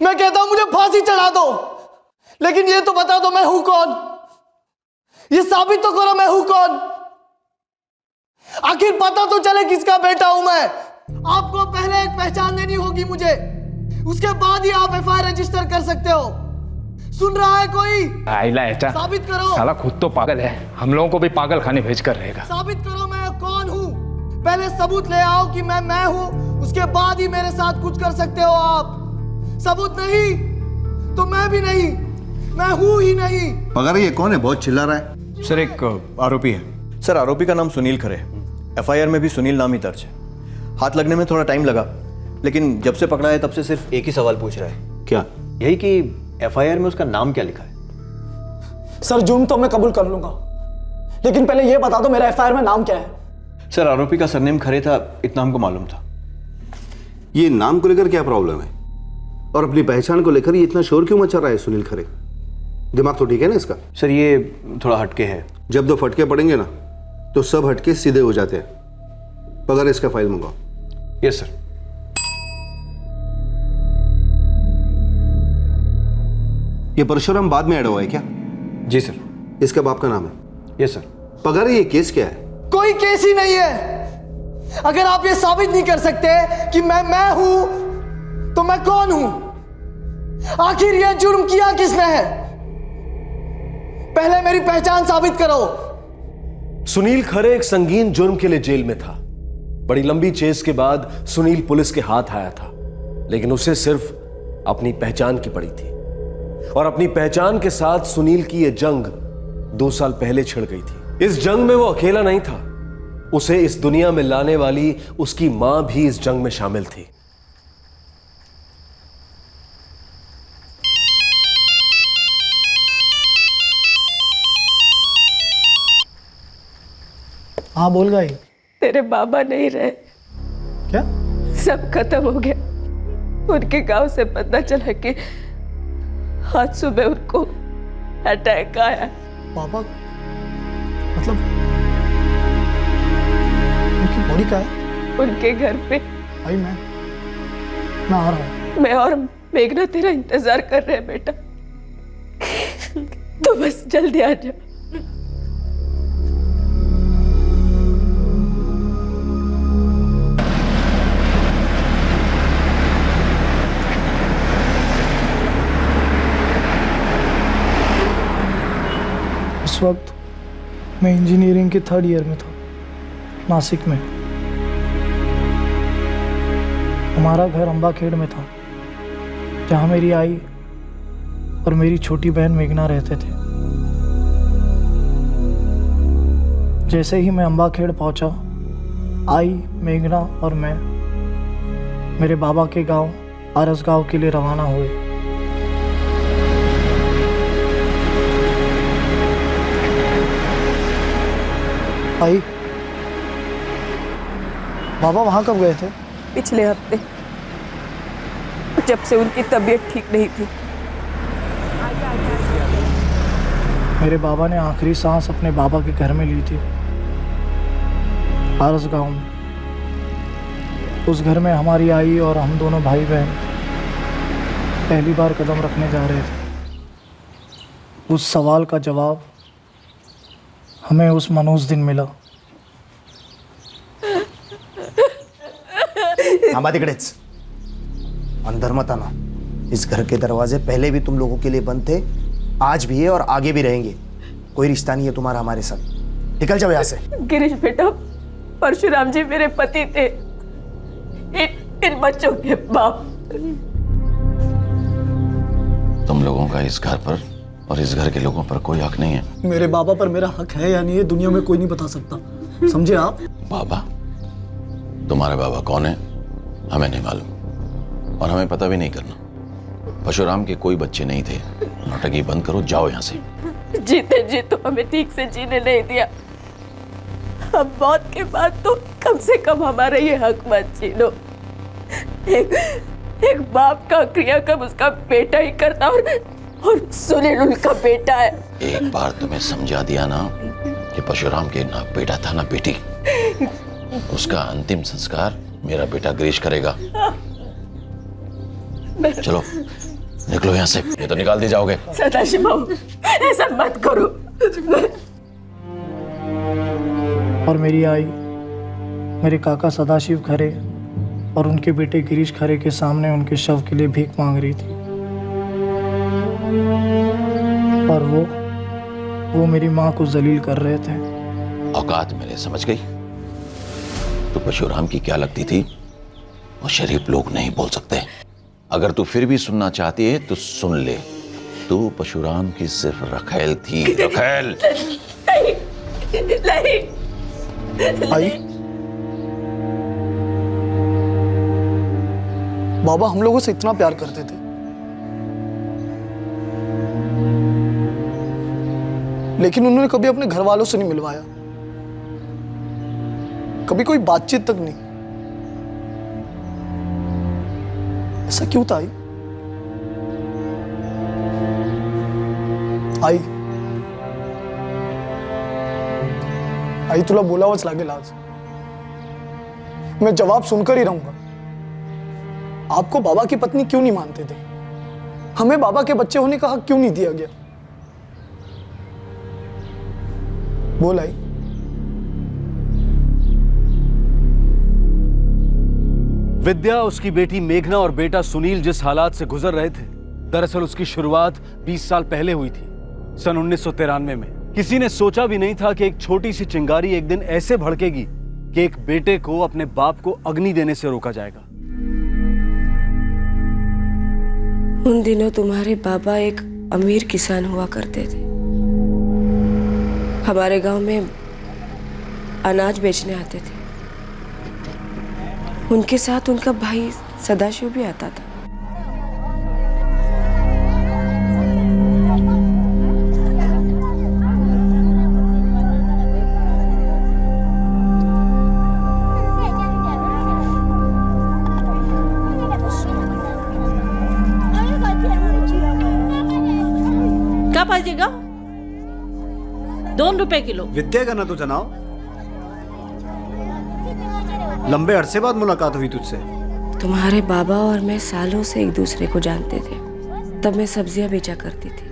मैं कहता हूं मुझे फांसी चढ़ा दो, लेकिन ये तो बता दो मैं हूं कौन, ये साबित तो करो मैं हूं कौन। आखिर पता तो चले किसका बेटा हूं मैं। आपको पहले एक पहचान देनी होगी मुझे, उसके बाद ही आप एफआईआर रजिस्टर कर सकते हो। सुन रहा है कोई? आइला ऐसा साबित करो। साला खुद तो पागल है, हम लोगों को भी पागल खाने भेज कर रहेगा। साबित करो मैं कौन हूं। पहले सबूत ले आओ कि मैं हूं, उसके बाद ही मेरे साथ कुछ कर सकते हो आप। सबूत नहीं तो मैं भी नहीं, मैं हूं ही नहीं। मगर ये कौन है, बहुत चिल्ला रहा है? सर एक आरोपी है। सर आरोपी का नाम सुनील खरे है। एफआईआर में भी सुनील नाम ही दर्ज है। हाथ लगने में थोड़ा टाइम लगा, लेकिन जब से पकड़ा है तब से सिर्फ एक ही सवाल पूछ रहा है। क्या? यही कि एफआईआर में उसका नाम क्या लिखा है। सर जुर्म तो मैं कबूल कर लूंगा, लेकिन पहले यह बता दो मेरा एफआईआर में नाम क्या है। सर आरोपी का सरनेम खरे था, इतना हमको मालूम था। ये नाम को लेकर क्या प्रॉब्लम है, और अपनी पहचान को लेकर ये इतना शोर क्यों मचा रहा है सुनील खरे? दिमाग तो ठीक है ना इसका? सर ये थोड़ा हटके है। जब दो फटके पड़ेंगे ना तो सब हटके सीधे हो जाते हैं। पकड़ इसका फाइल मंगाओ। Yes sir. ये परशुराम बाद में ऐड हुआ है क्या? जी सर। इसका बाप का नाम है? Yes sir. पकड़, ये केस क्या है? कोई केस ही नहीं है। अगर आप ये साबित नहीं कर सकते कि मैं हूं तो मैं कौन हूं। आखिर यह जुर्म किया किसने है, पहले मेरी पहचान साबित करो। सुनील खरे एक संगीन जुर्म के लिए जेल में था। बड़ी लंबी चेस के बाद सुनील पुलिस के हाथ आया था, लेकिन उसे सिर्फ अपनी पहचान की पड़ी थी, और अपनी पहचान के साथ सुनील की यह जंग 2 साल पहले छिड़ गई थी। इस जंग में वो अकेला नहीं था, उसे इस दुनिया में लाने वाली उसकी मां भी इस जंग में शामिल थी। हाँ बोल गई। तेरे बाबा नहीं रहे। क्या? सब खत्म हो गया। उनके गांव से पता चला कि आज सुबह उनको अटैक आया। पापा मतलब उनकी बॉडी का है? उनके घर पे। भाई मैं आ रहा हूँ। मैं और मेघना तेरा इंतजार कर रहे हैं बेटा, तो बस जल्दी आ जा। उस वक्त मैं इंजीनियरिंग के 3rd ईयर में था, नासिक में। हमारा घर अंबाखेड़ में था, जहाँ मेरी आई और मेरी छोटी बहन मेघना रहते थे। जैसे ही मैं अंबाखेड़ पहुंचा, आई, मेघना और मैं मेरे बाबा के गांव आरस गांव के लिए रवाना हुए। आई, बाबा वहां कब गए थे? पिछले हफ्ते, जब से उनकी तबीयत ठीक नहीं थी। मेरे बाबा ने आखिरी सांस अपने बाबा के घर में ली थी, आरस गांव में। उस घर में हमारी आई और हम दोनों भाई बहन पहली बार कदम रखने जा रहे थे। उस सवाल का जवाब हमें उस मनोज दिन मिला। थांबा तिकडेच, अंदर मत आना। इस घर के दरवाजे पहले भी तुम लोगों के लिए बंद थे, आज भी है और आगे भी रहेंगे। कोई रिश्ता नहीं है तुम्हारा हमारे साथ। निकल जाओ यहाँ से। गिरीश बेटा, परशुराम जी मेरे पति थे, इन बच्चों के बाप। तुम लोगों का इस घर पर और इस घर के लोगों पर कोई हक नहीं है। मेरे बाबा पर मेरा हक है या नहीं, ये दुनिया में कोई नहीं बता सकता, समझे आप? बाबा? तुम्हारे बाबा कौन है हमें नहीं मालूम, और हमें पता भी नहीं करना। परशुराम के कोई बच्चे नहीं थे। नौटंकी बंद करो, जाओ यहाँ से। जीते जी तो हमें ठीक से जीने नहीं दिया, अब मौत के बाद तो कम से कम हमारा ये हक मत छीनो। एक बाप का क्रियाक्रम उसका बेटा ही करता, और सुनील उनका बेटा है। एक बार तुम्हें समझा दिया ना कि परशुराम के ना बेटा था ना बेटी। उसका अंतिम संस्कार मेरा बेटा गिरीश करेगा। चलो निकलो यहाँ से, ये तो निकाल दी जाओगे। सदाशिव बाबू, ऐसा मत करो। और मेरी आई मेरे काका सदाशिव खरे और उनके बेटे गिरीश खरे के सामने उनके शव के लिए भीख मांग रही थी। और वो मेरी माँ को जलील कर रहे थे। औकात मेरे समझ गई। तो परशुराम की क्या लगती थी वो शरीफ लोग नहीं बोल सकते। अगर तू फिर भी सुनना चाहती है तो सुन ले, तू परशुराम की सिर्फ रखेल थी। रखेल नहीं। आई बाबा हम लोगों से इतना प्यार करते थे, लेकिन उन्होंने कभी अपने घर वालों से नहीं मिलवाया, कभी कोई बातचीत तक नहीं। ऐसा क्यों था आई तुला बोलावंच लागेल आज। मैं जवाब सुनकर ही रहूंगा। आपको बाबा की पत्नी क्यों नहीं मानते थे? हमें बाबा के बच्चे होने का हक क्यों नहीं दिया गया? बोल आई। विद्या, उसकी बेटी मेघना और बेटा सुनील जिस हालात से गुजर रहे थे, दरअसल उसकी शुरुआत 20 साल पहले हुई थी, सन 1993 में। किसी ने सोचा भी नहीं था कि एक छोटी सी चिंगारी एक दिन ऐसे भड़केगी कि एक बेटे को अपने बाप को अग्नि देने से रोका जाएगा। उन दिनों तुम्हारे बाबा एक अमीर किसान हुआ करते थे। हमारे गांव में अनाज बेचने आते थे। उनके साथ उनका भाई सदाशिव भी आता था। क्या पाहिजेगा? 2 रुपए किलो। विद्या का ना तुझं नाव? लंबे अरसे बाद मुलाकात हुई तुझसे। तुम्हारे बाबा और मैं सालों से एक दूसरे को जानते थे। तब मैं सब्जियां बेचा करती थी।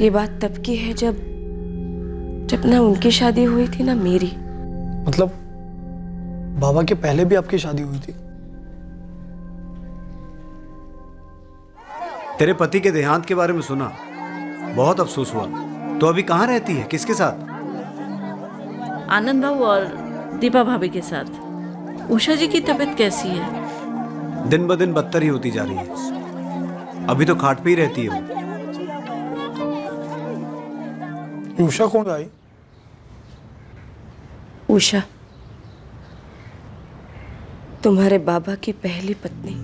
ये बात तब की है जब ना उनकी शादी हुई थी ना मेरी। मतलब बाबा के पहले भी आपकी शादी हुई थी? तेरे पति के देहांत के बारे में सुना, बहुत अफसोस हुआ। तो अभी कहाँ रहती है, किसके साथ? आनंद बाबू और दीपा भाभी के साथ। उषा जी की तबीयत कैसी है? दिन ब दिन बदतर ही होती जा रही है। अभी तो खाट पे ही रहती है वो। उषा कौन आई? उषा तुम्हारे बाबा की पहली पत्नी।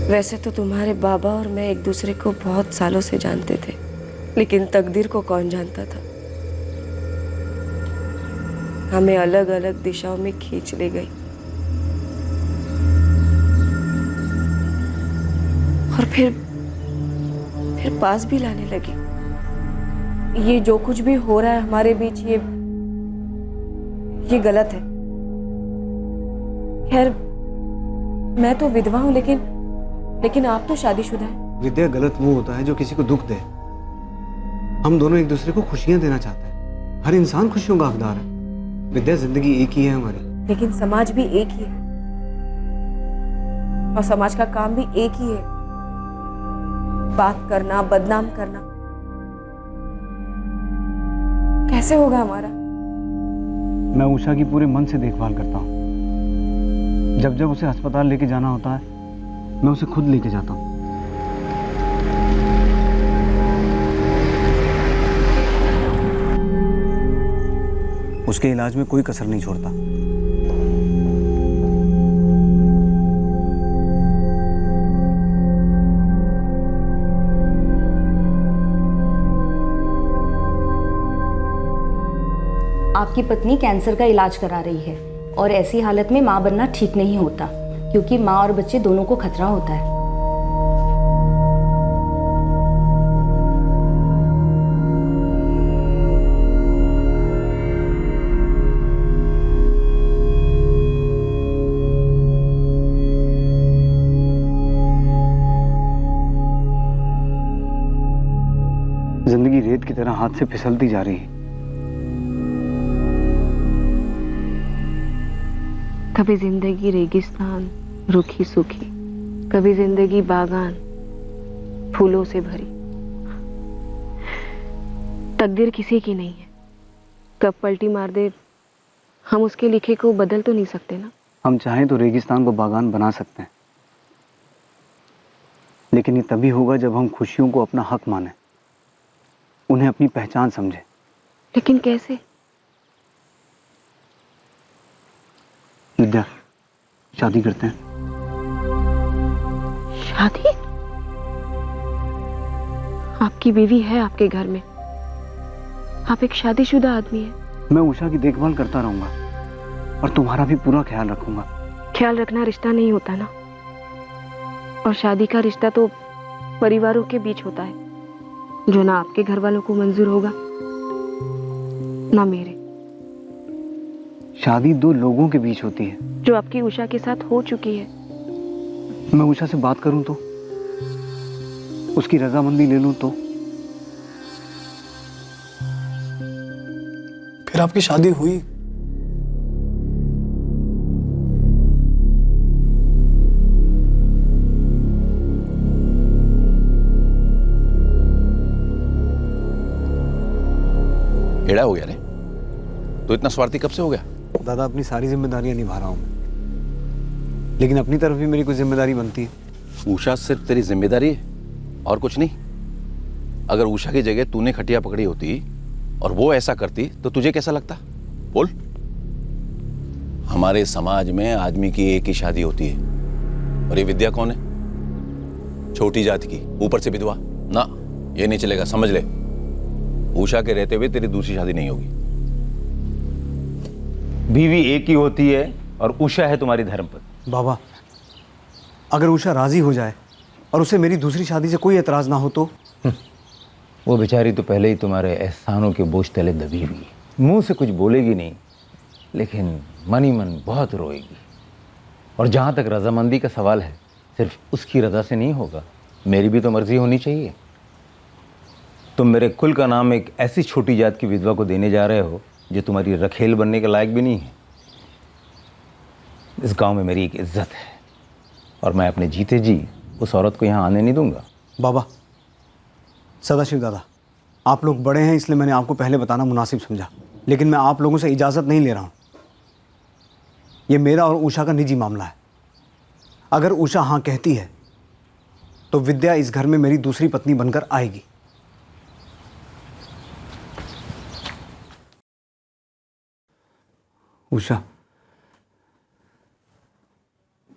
वैसे तो तुम्हारे बाबा और मैं एक दूसरे को बहुत सालों से जानते थे, लेकिन तकदीर को कौन जानता था। हमें अलग अलग दिशाओं में खींच ले गई और फिर पास भी लाने लगी। ये जो कुछ भी हो रहा है हमारे बीच, ये गलत है। खैर मैं तो विधवा हूं, लेकिन आप तो शादीशुदा हैं। विद्या, गलत वो होता है जो किसी को दुख दे। हम दोनों एक दूसरे को खुशियां देना चाहते हैं। हर इंसान खुशियों का हकदार है। विद्या, जिंदगी एक ही है हमारी। लेकिन समाज भी एक ही है और समाज का काम भी एक ही है, बात करना, बदनाम करना। कैसे होगा हमारा? मैं उषा की पूरे मन से देखभाल करता हूँ। जब जब उसे अस्पताल लेके जाना होता है, मैं उसे खुद लेके जाता हूँ। उसके इलाज में कोई कसर नहीं छोड़ता। आपकी पत्नी कैंसर का इलाज करा रही है और ऐसी हालत में मां बनना ठीक नहीं होता, क्योंकि मां और बच्चे दोनों को खतरा होता है। हाथ से फिसलती जा रही है। कभी जिंदगी रेगिस्तान रूखी सूखी, कभी जिंदगी बागान फूलों से भरी। तकदीर किसी की नहीं है, कब पलटी मार दे हम उसके लिखे को बदल तो नहीं सकते ना। हम चाहें तो रेगिस्तान को बागान बना सकते हैं, लेकिन ये तभी होगा जब हम खुशियों को अपना हक माने, उन्हें अपनी पहचान समझें। लेकिन कैसे? विद्या, शादी करते हैं। शादी? आपकी बीवी है आपके घर में, आप एक शादीशुदा आदमी हैं। मैं उषा की देखभाल करता रहूंगा और तुम्हारा भी पूरा ख्याल रखूंगा। ख्याल रखना रिश्ता नहीं होता ना, और शादी का रिश्ता तो परिवारों के बीच होता है, जो ना आपके घर वालों को मंजूर होगा ना मेरे। शादी दो लोगों के बीच होती है, जो आपकी उषा के साथ हो चुकी है। मैं उषा से बात करूं तो, उसकी रजामंदी ले लूं तो। फिर आपकी शादी हुई? एड़ा हो गया रे, तो इतना स्वार्थी कब से हो गया? दादा, अपनी सारी जिम्मेदारियां निभा रहा हूं मैं, लेकिन अपनी तरफ भी मेरी कुछ जिम्मेदारी बनती है। उषा सिर्फ तेरी जिम्मेदारी है और कुछ नहीं? अगर उषा की जगह तूने खटिया पकड़ी होती और वो ऐसा करती तो तुझे कैसा लगता? बोल। हमारे समाज में आदमी की एक ही शादी होती है, और ये विद्या कौन है? छोटी जाति की, ऊपर से विधवा। ना, ये नहीं चलेगा, समझ ले। उषा के रहते हुए तेरी दूसरी शादी नहीं होगी। बीवी एक ही होती है और उषा है तुम्हारी धर्मपत्नी। बाबा, अगर उषा राजी हो जाए और उसे मेरी दूसरी शादी से कोई एतराज ना हो तो? वो बेचारी तो पहले ही तुम्हारे एहसानों के बोझ तले दबी हुई है, मुंह से कुछ बोलेगी नहीं, लेकिन मन ही मन बहुत रोएगी। और जहाँ तक रजामंदी का सवाल है, सिर्फ उसकी रजा से नहीं होगा, मेरी भी तो मर्जी होनी चाहिए। तुम मेरे कुल का नाम एक ऐसी छोटी जात की विधवा को देने जा रहे हो जो तुम्हारी रखेल बनने के लायक भी नहीं है। इस गांव में मेरी एक इज्जत है, और मैं अपने जीते जी उस औरत को यहाँ आने नहीं दूंगा। बाबा, सदाशिव दादा, आप लोग बड़े हैं इसलिए मैंने आपको पहले बताना मुनासिब समझा, लेकिन मैं आप लोगों से इजाज़त नहीं ले रहा हूँ। ये मेरा और उषा का निजी मामला है। अगर उषा हाँ कहती है तो विद्या इस घर में मेरी दूसरी पत्नी बनकर आएगी। उषा,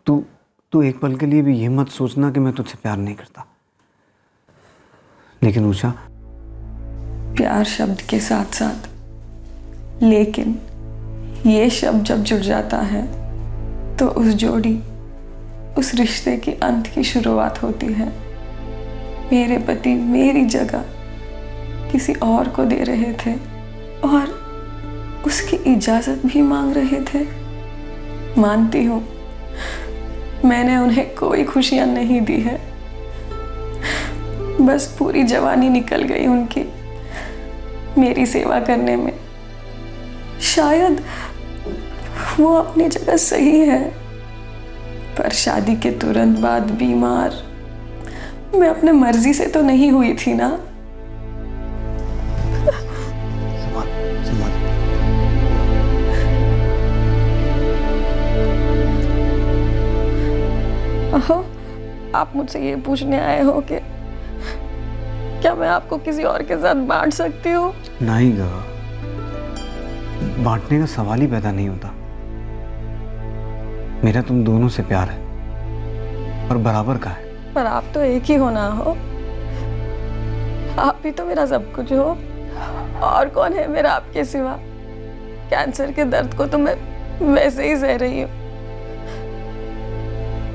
तू एक पल के लिए भी ये मत सोचना कि मैं तुझसे प्यार नहीं करता। लेकिन उषा, प्यार शब्द के साथ साथ लेकिन ये शब्द जब जुड़ जाता है तो उस जोड़ी, उस रिश्ते की अंत की शुरुआत होती है। मेरे पति मेरी जगह किसी और को दे रहे थे और उसकी इजाजत भी मांग रहे थे। मानती हूँ मैंने उन्हें कोई खुशियां नहीं दी है, बस पूरी जवानी निकल गई उनकी मेरी सेवा करने में। शायद वो अपनी जगह सही है, पर शादी के तुरंत बाद बीमार मैं अपने मर्जी से तो नहीं हुई थी ना। अहो, आप मुझसे ये पूछने आए हो कि क्या मैं आपको किसी और के साथ बांट सकती हूँ? नहीं गा, बांटने का सवाल ही पैदा नहीं होता। मेरा तुम दोनों से प्यार है और बराबर का है। पर आप तो एक ही हो ना हो, आप भी तो मेरा सब कुछ हो। और कौन है मेरा आपके सिवा? कैंसर के दर्द को तो मैं वैसे ही सह रही हूँ,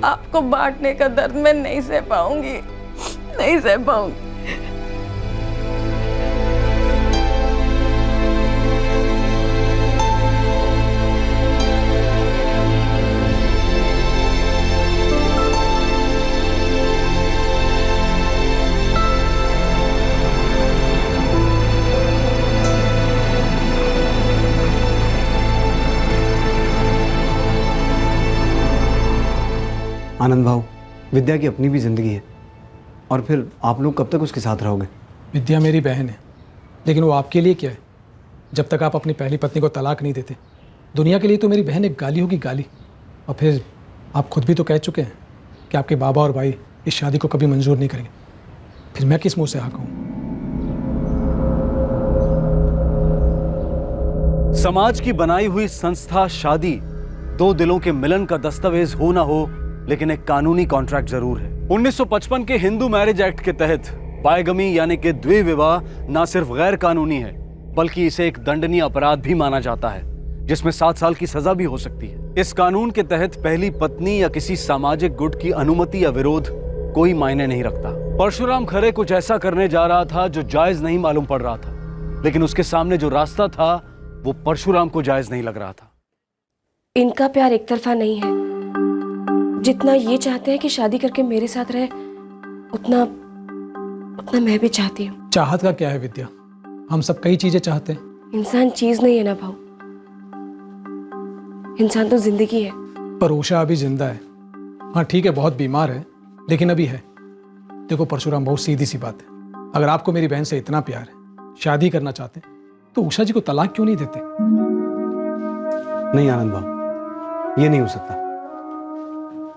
आपको बांटने का दर्द मैं नहीं सह पाऊंगी, नहीं सह पाऊंगी। आनंद भाऊ, विद्या की अपनी भी ज़िंदगी है, और फिर आप लोग कब तक उसके साथ रहोगे? विद्या मेरी बहन है, लेकिन वो आपके लिए क्या है? जब तक आप अपनी पहली पत्नी को तलाक नहीं देते, दुनिया के लिए तो मेरी बहन एक गाली होगी, गाली। और फिर आप खुद भी तो कह चुके हैं कि आपके बाबा और भाई इस शादी को कभी मंजूर नहीं करेंगे। फिर मैं किस मुंह से हाँ कहूँ? समाज की बनाई हुई संस्था शादी दो दिलों के मिलन का दस्तावेज हो ना हो, लेकिन एक कानूनी कॉन्ट्रैक्ट जरूर है। 1955 के हिंदू मैरिज एक्ट के तहत बायगमी यानी कि द्वि विवाह न सिर्फ गैर कानूनी है, बल्कि इसे एक दंडनीय अपराध भी माना जाता है, जिसमें 7 साल की सजा भी हो सकती है। इस कानून के तहत पहली पत्नी या किसी सामाजिक गुट की अनुमति या विरोध कोई मायने नहीं रखता। परशुराम खरे कुछ ऐसा करने जा रहा था जो जायज नहीं मालूम पड़ रहा था, लेकिन उसके सामने जो रास्ता था वो परशुराम को जायज नहीं लग रहा था। इनका प्यार एक तरफा नहीं है। जितना ये चाहते हैं कि शादी करके मेरे साथ रहे, उतना मैं भी चाहती हूँ। चाहत का क्या है विद्या? हम सब कई चीजें चाहते हैं। इंसान चीज नहीं है ना भाऊ, इंसान तो जिंदगी है। पर उषा अभी जिंदा है। हाँ ठीक है, बहुत बीमार है, लेकिन अभी है। देखो परशुराम, बहुत सीधी सी बात है। अगर आपको मेरी बहन से इतना प्यार है, शादी करना चाहते हैं, तो उषा जी को तलाक क्यों नहीं देते? नहीं आनंद भाऊ, ये नहीं हो सकता।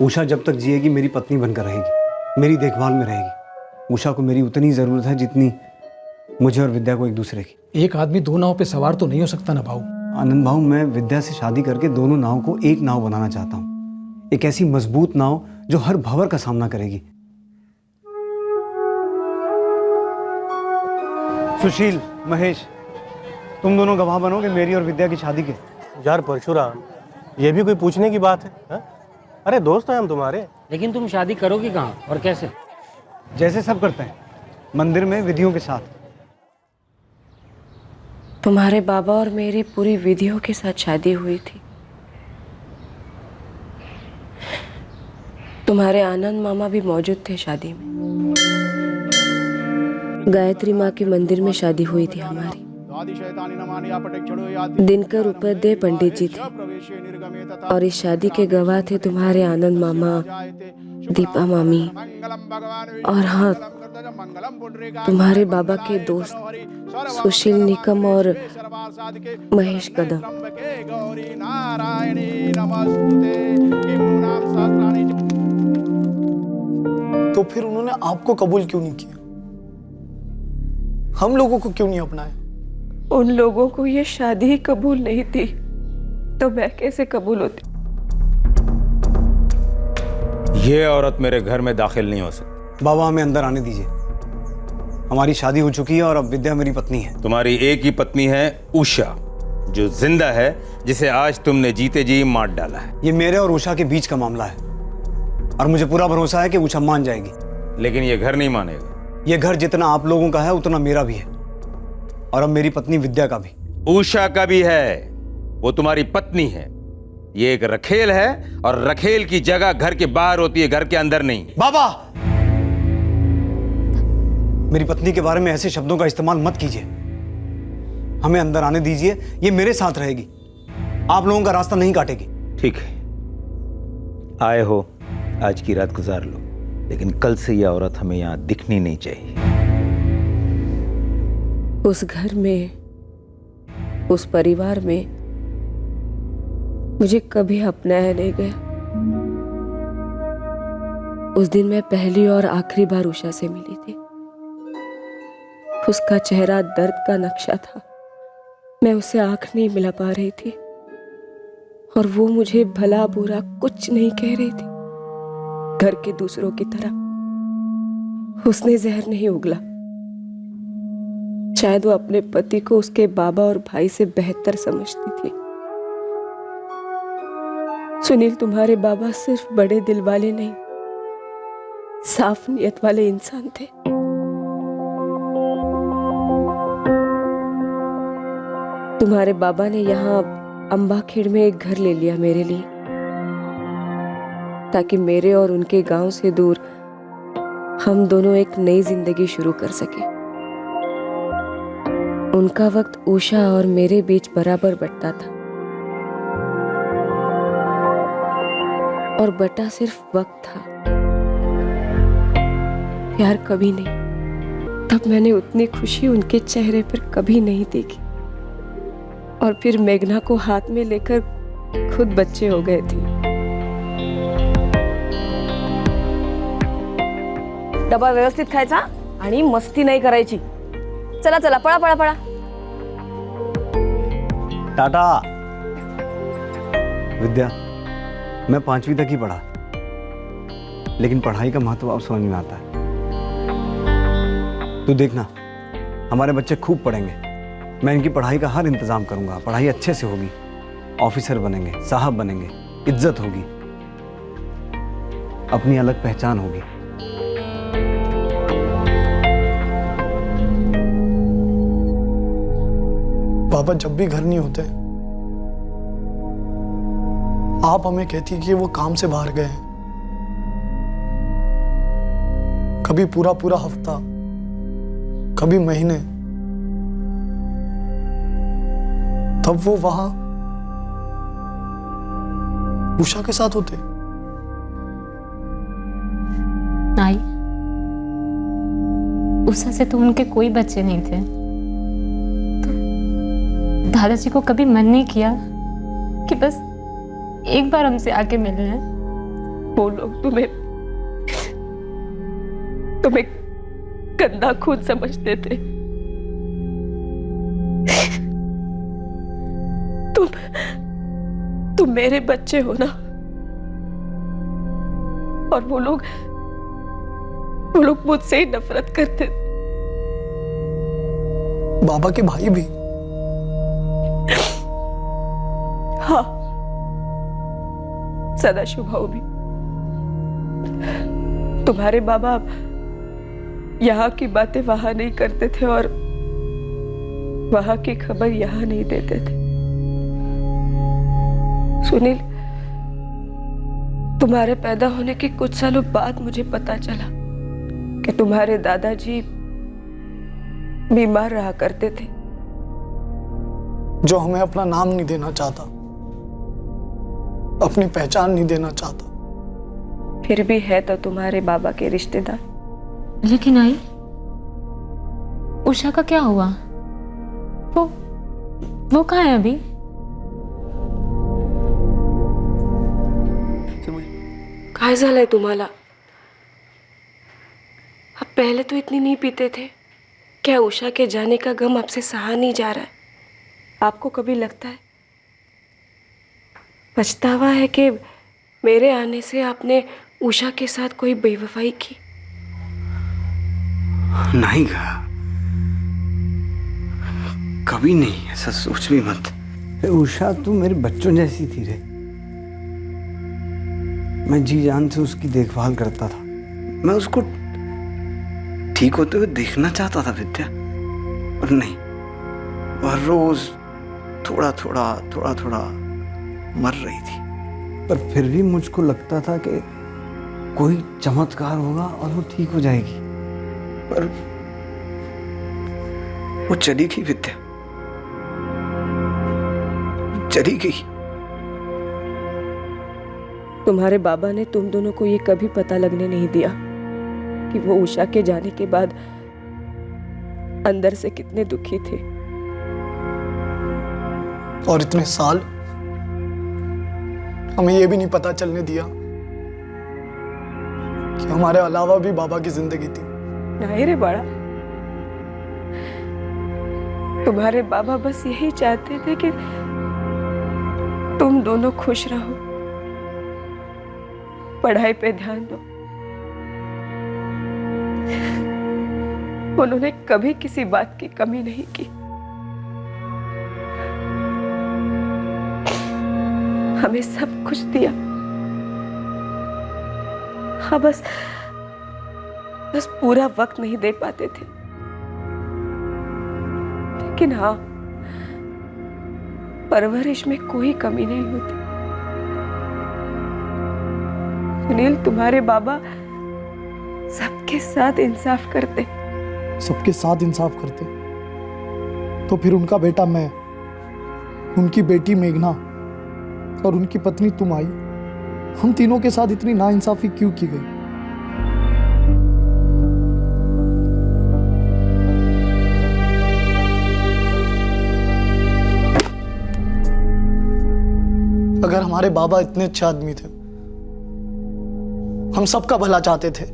उषा जब तक जिएगी मेरी पत्नी बनकर रहेगी, मेरी देखभाल में रहेगी। उषा को मेरी उतनी ज़रूरत है जितनी मुझे और विद्या को एक दूसरे की। एक आदमी 2 नाव पे सवार तो नहीं हो सकता ना भाऊ। आनंद भाऊ, मैं विद्या से शादी करके दोनों नाव को एक नाव बनाना चाहता हूँ, एक ऐसी मजबूत नाव जो हर भंवर का सामना करेगी। सुशील, महेश, तुम दोनों गवाह बनोगे मेरी और विद्या की शादी के। यार परशुराम, ये भी कोई पूछने की बात है हा? अरे दोस्त हैं हम तुम्हारे। लेकिन तुम शादी करोगे कहाँ और कैसे? जैसे सब करते हैं, मंदिर में विधियों के साथ। तुम्हारे बाबा और मेरी पूरी विधियों के साथ शादी हुई थी। तुम्हारे आनंद मामा भी मौजूद थे शादी में। गायत्री माँ के मंदिर में शादी हुई थी हमारी। दिनकर उपाध्याय पंडित जी थे, और इस शादी के गवाह थे तुम्हारे आनंद मामा, दीपा मामी, और हाँ, तुम्हारे बाबा के दोस्त सुशील निकम और महेश कदम। तो फिर उन्होंने आपको कबूल क्यों नहीं किया? हम लोगों को क्यों नहीं अपनाया? उन लोगों को ये शादी ही कबूल नहीं थी, तो मैं कैसे कबूल होती? ये औरत मेरे घर में दाखिल नहीं हो सकती। बाबा, हमें अंदर आने दीजिए। हमारी शादी हो चुकी है और अब विद्या मेरी पत्नी है। तुम्हारी एक ही पत्नी है, उषा, जो जिंदा है, जिसे आज तुमने जीते जी मार डाला है। ये मेरे और उषा के बीच का मामला है, और मुझे पूरा भरोसा है कि उषा मान जाएगी। लेकिन ये घर नहीं मानेगा। ये घर जितना आप लोगों का है उतना मेरा भी है, और अब मेरी पत्नी विद्या का भी। उषा का भी है, वो तुम्हारी पत्नी है। ये एक रखेल है, और रखेल की जगह घर के बाहर होती है, घर के अंदर नहीं। बाबा, मेरी पत्नी के बारे में ऐसे शब्दों का इस्तेमाल मत कीजिए। हमें अंदर आने दीजिए, ये मेरे साथ रहेगी, आप लोगों का रास्ता नहीं काटेगी। ठीक है, आए हो, आज की रात गुजार लो, लेकिन कल से यह औरत हमें यहां दिखनी नहीं चाहिए। उस घर में, उस परिवार में मुझे कभी अपनाया नहीं गया। उस दिन मैं पहली और आखिरी बार उषा से मिली थी। उसका चेहरा दर्द का नक्शा था। मैं उसे आंख नहीं मिला पा रही थी, और वो मुझे भला बुरा कुछ नहीं कह रही थी। घर के दूसरों की तरह उसने जहर नहीं उगला। शायद वो अपने पति को उसके बाबा और भाई से बेहतर समझती थी। सुनील, तुम्हारे बाबा सिर्फ बड़े दिल वाले नहीं, साफ नियत वाले इंसान थे। तुम्हारे बाबा ने यहाँ अंबाखेड़ में एक घर ले लिया मेरे लिए, ताकि मेरे और उनके गांव से दूर हम दोनों एक नई जिंदगी शुरू कर सके। उनका वक्त उषा और मेरे बीच बराबर बंटता था। और बटा सिर्फ वक्त था, प्यार कभी नहीं। तब मैंने उतनी खुशी उनके चेहरे पर कभी नहीं देखी। और फिर मेघना को हाथ में लेकर खुद बच्चे हो गए थे। डबा व्यवस्थित खायचा आणि मस्ती नाही करायची। चला चला पळा पळा पळा। टाटा। विद्या, मैं 5वीं तक ही पढ़ा, लेकिन पढ़ाई का महत्व अब समझ में आता है। तू देखना, हमारे बच्चे खूब पढ़ेंगे। मैं इनकी पढ़ाई का हर इंतजाम करूंगा। पढ़ाई अच्छे से होगी, ऑफिसर बनेंगे, साहब बनेंगे, इज्जत होगी, अपनी अलग पहचान होगी। पापा जब भी घर नहीं होते आप हमें कहती कि वो काम से बाहर गए हैं। कभी पूरा पूरा हफ्ता, कभी महीने। तब वो वहां उषा के साथ होते। नहीं, उषा से तो उनके कोई बच्चे नहीं थे। तो दादाजी को कभी मन नहीं किया कि बस एक बार हमसे आके मिल लें? वो लोग तुम्हें गंदा खून समझते थे। तुम मेरे बच्चे हो ना। और वो लोग मुझसे ही नफरत करते थे। बाबा के भाई भी। हाँ, सदाशिव भाऊ भी। तुम्हारे बाबा यहाँ की बातें वहां नहीं करते थे और वहां की खबर यहाँ नहीं देते थे। सुनील, तुम्हारे पैदा होने के कुछ सालों बाद मुझे पता चला कि तुम्हारे दादाजी बीमार रहा करते थे, जो हमें अपना नाम नहीं देना चाहता, अपनी पहचान नहीं देना चाहता। फिर भी है तो तुम्हारे बाबा के रिश्तेदार। लेकिन आई, उषा का क्या हुआ? वो कहाँ है अभी? काय झालंय तुम्हाला? अब पहले तो इतनी नहीं पीते थे। क्या उषा के जाने का गम आपसे सहा नहीं जा रहा है? आपको कभी लगता है, पछतावा है कि मेरे आने से आपने उषा के साथ कोई बेवफाई की? नहीं कहा, कभी नहीं। ऐसा सोच भी मत। उषा तू मेरे बच्चों जैसी थी रे। मैं जी जान से उसकी देखभाल करता था। मैं उसको ठीक होते हुए देखना चाहता था विद्या, और नहीं, और रोज थोड़ा थोड़ा मर रही थी। पर फिर भी मुझको लगता था कि कोई चमत्कार होगा और वो ठीक हो जाएगी। पर वो चली गई विद्या, चली गई। तुम्हारे बाबा ने तुम दोनों को ये कभी पता लगने नहीं दिया कि वो उषा के जाने के बाद अंदर से कितने दुखी थे। और इतने साल हमें ये भी नहीं पता चलने दिया कि हमारे अलावा भी बाबा की जिंदगी थी। नहीं रे बड़ा, तुम्हारे बाबा बस यही चाहते थे कि तुम दोनों खुश रहो, पढ़ाई पे ध्यान दो। उन्होंने कभी किसी बात की कमी नहीं की। हमें सब कुछ दिया। हाँ, बस पूरा वक्त नहीं दे पाते थे। लेकिन हाँ, परवरिश में कोई कमी नहीं होती। सुनील, तुम्हारे बाबा सबके साथ इंसाफ करते। सबके साथ इंसाफ करते तो फिर उनका बेटा मैं, उनकी बेटी मेघना और उनकी पत्नी तुम आई, हम तीनों के साथ इतनी नाइंसाफी क्यों की गई? अगर हमारे बाबा इतने अच्छे आदमी थे, हम सबका भला चाहते थे,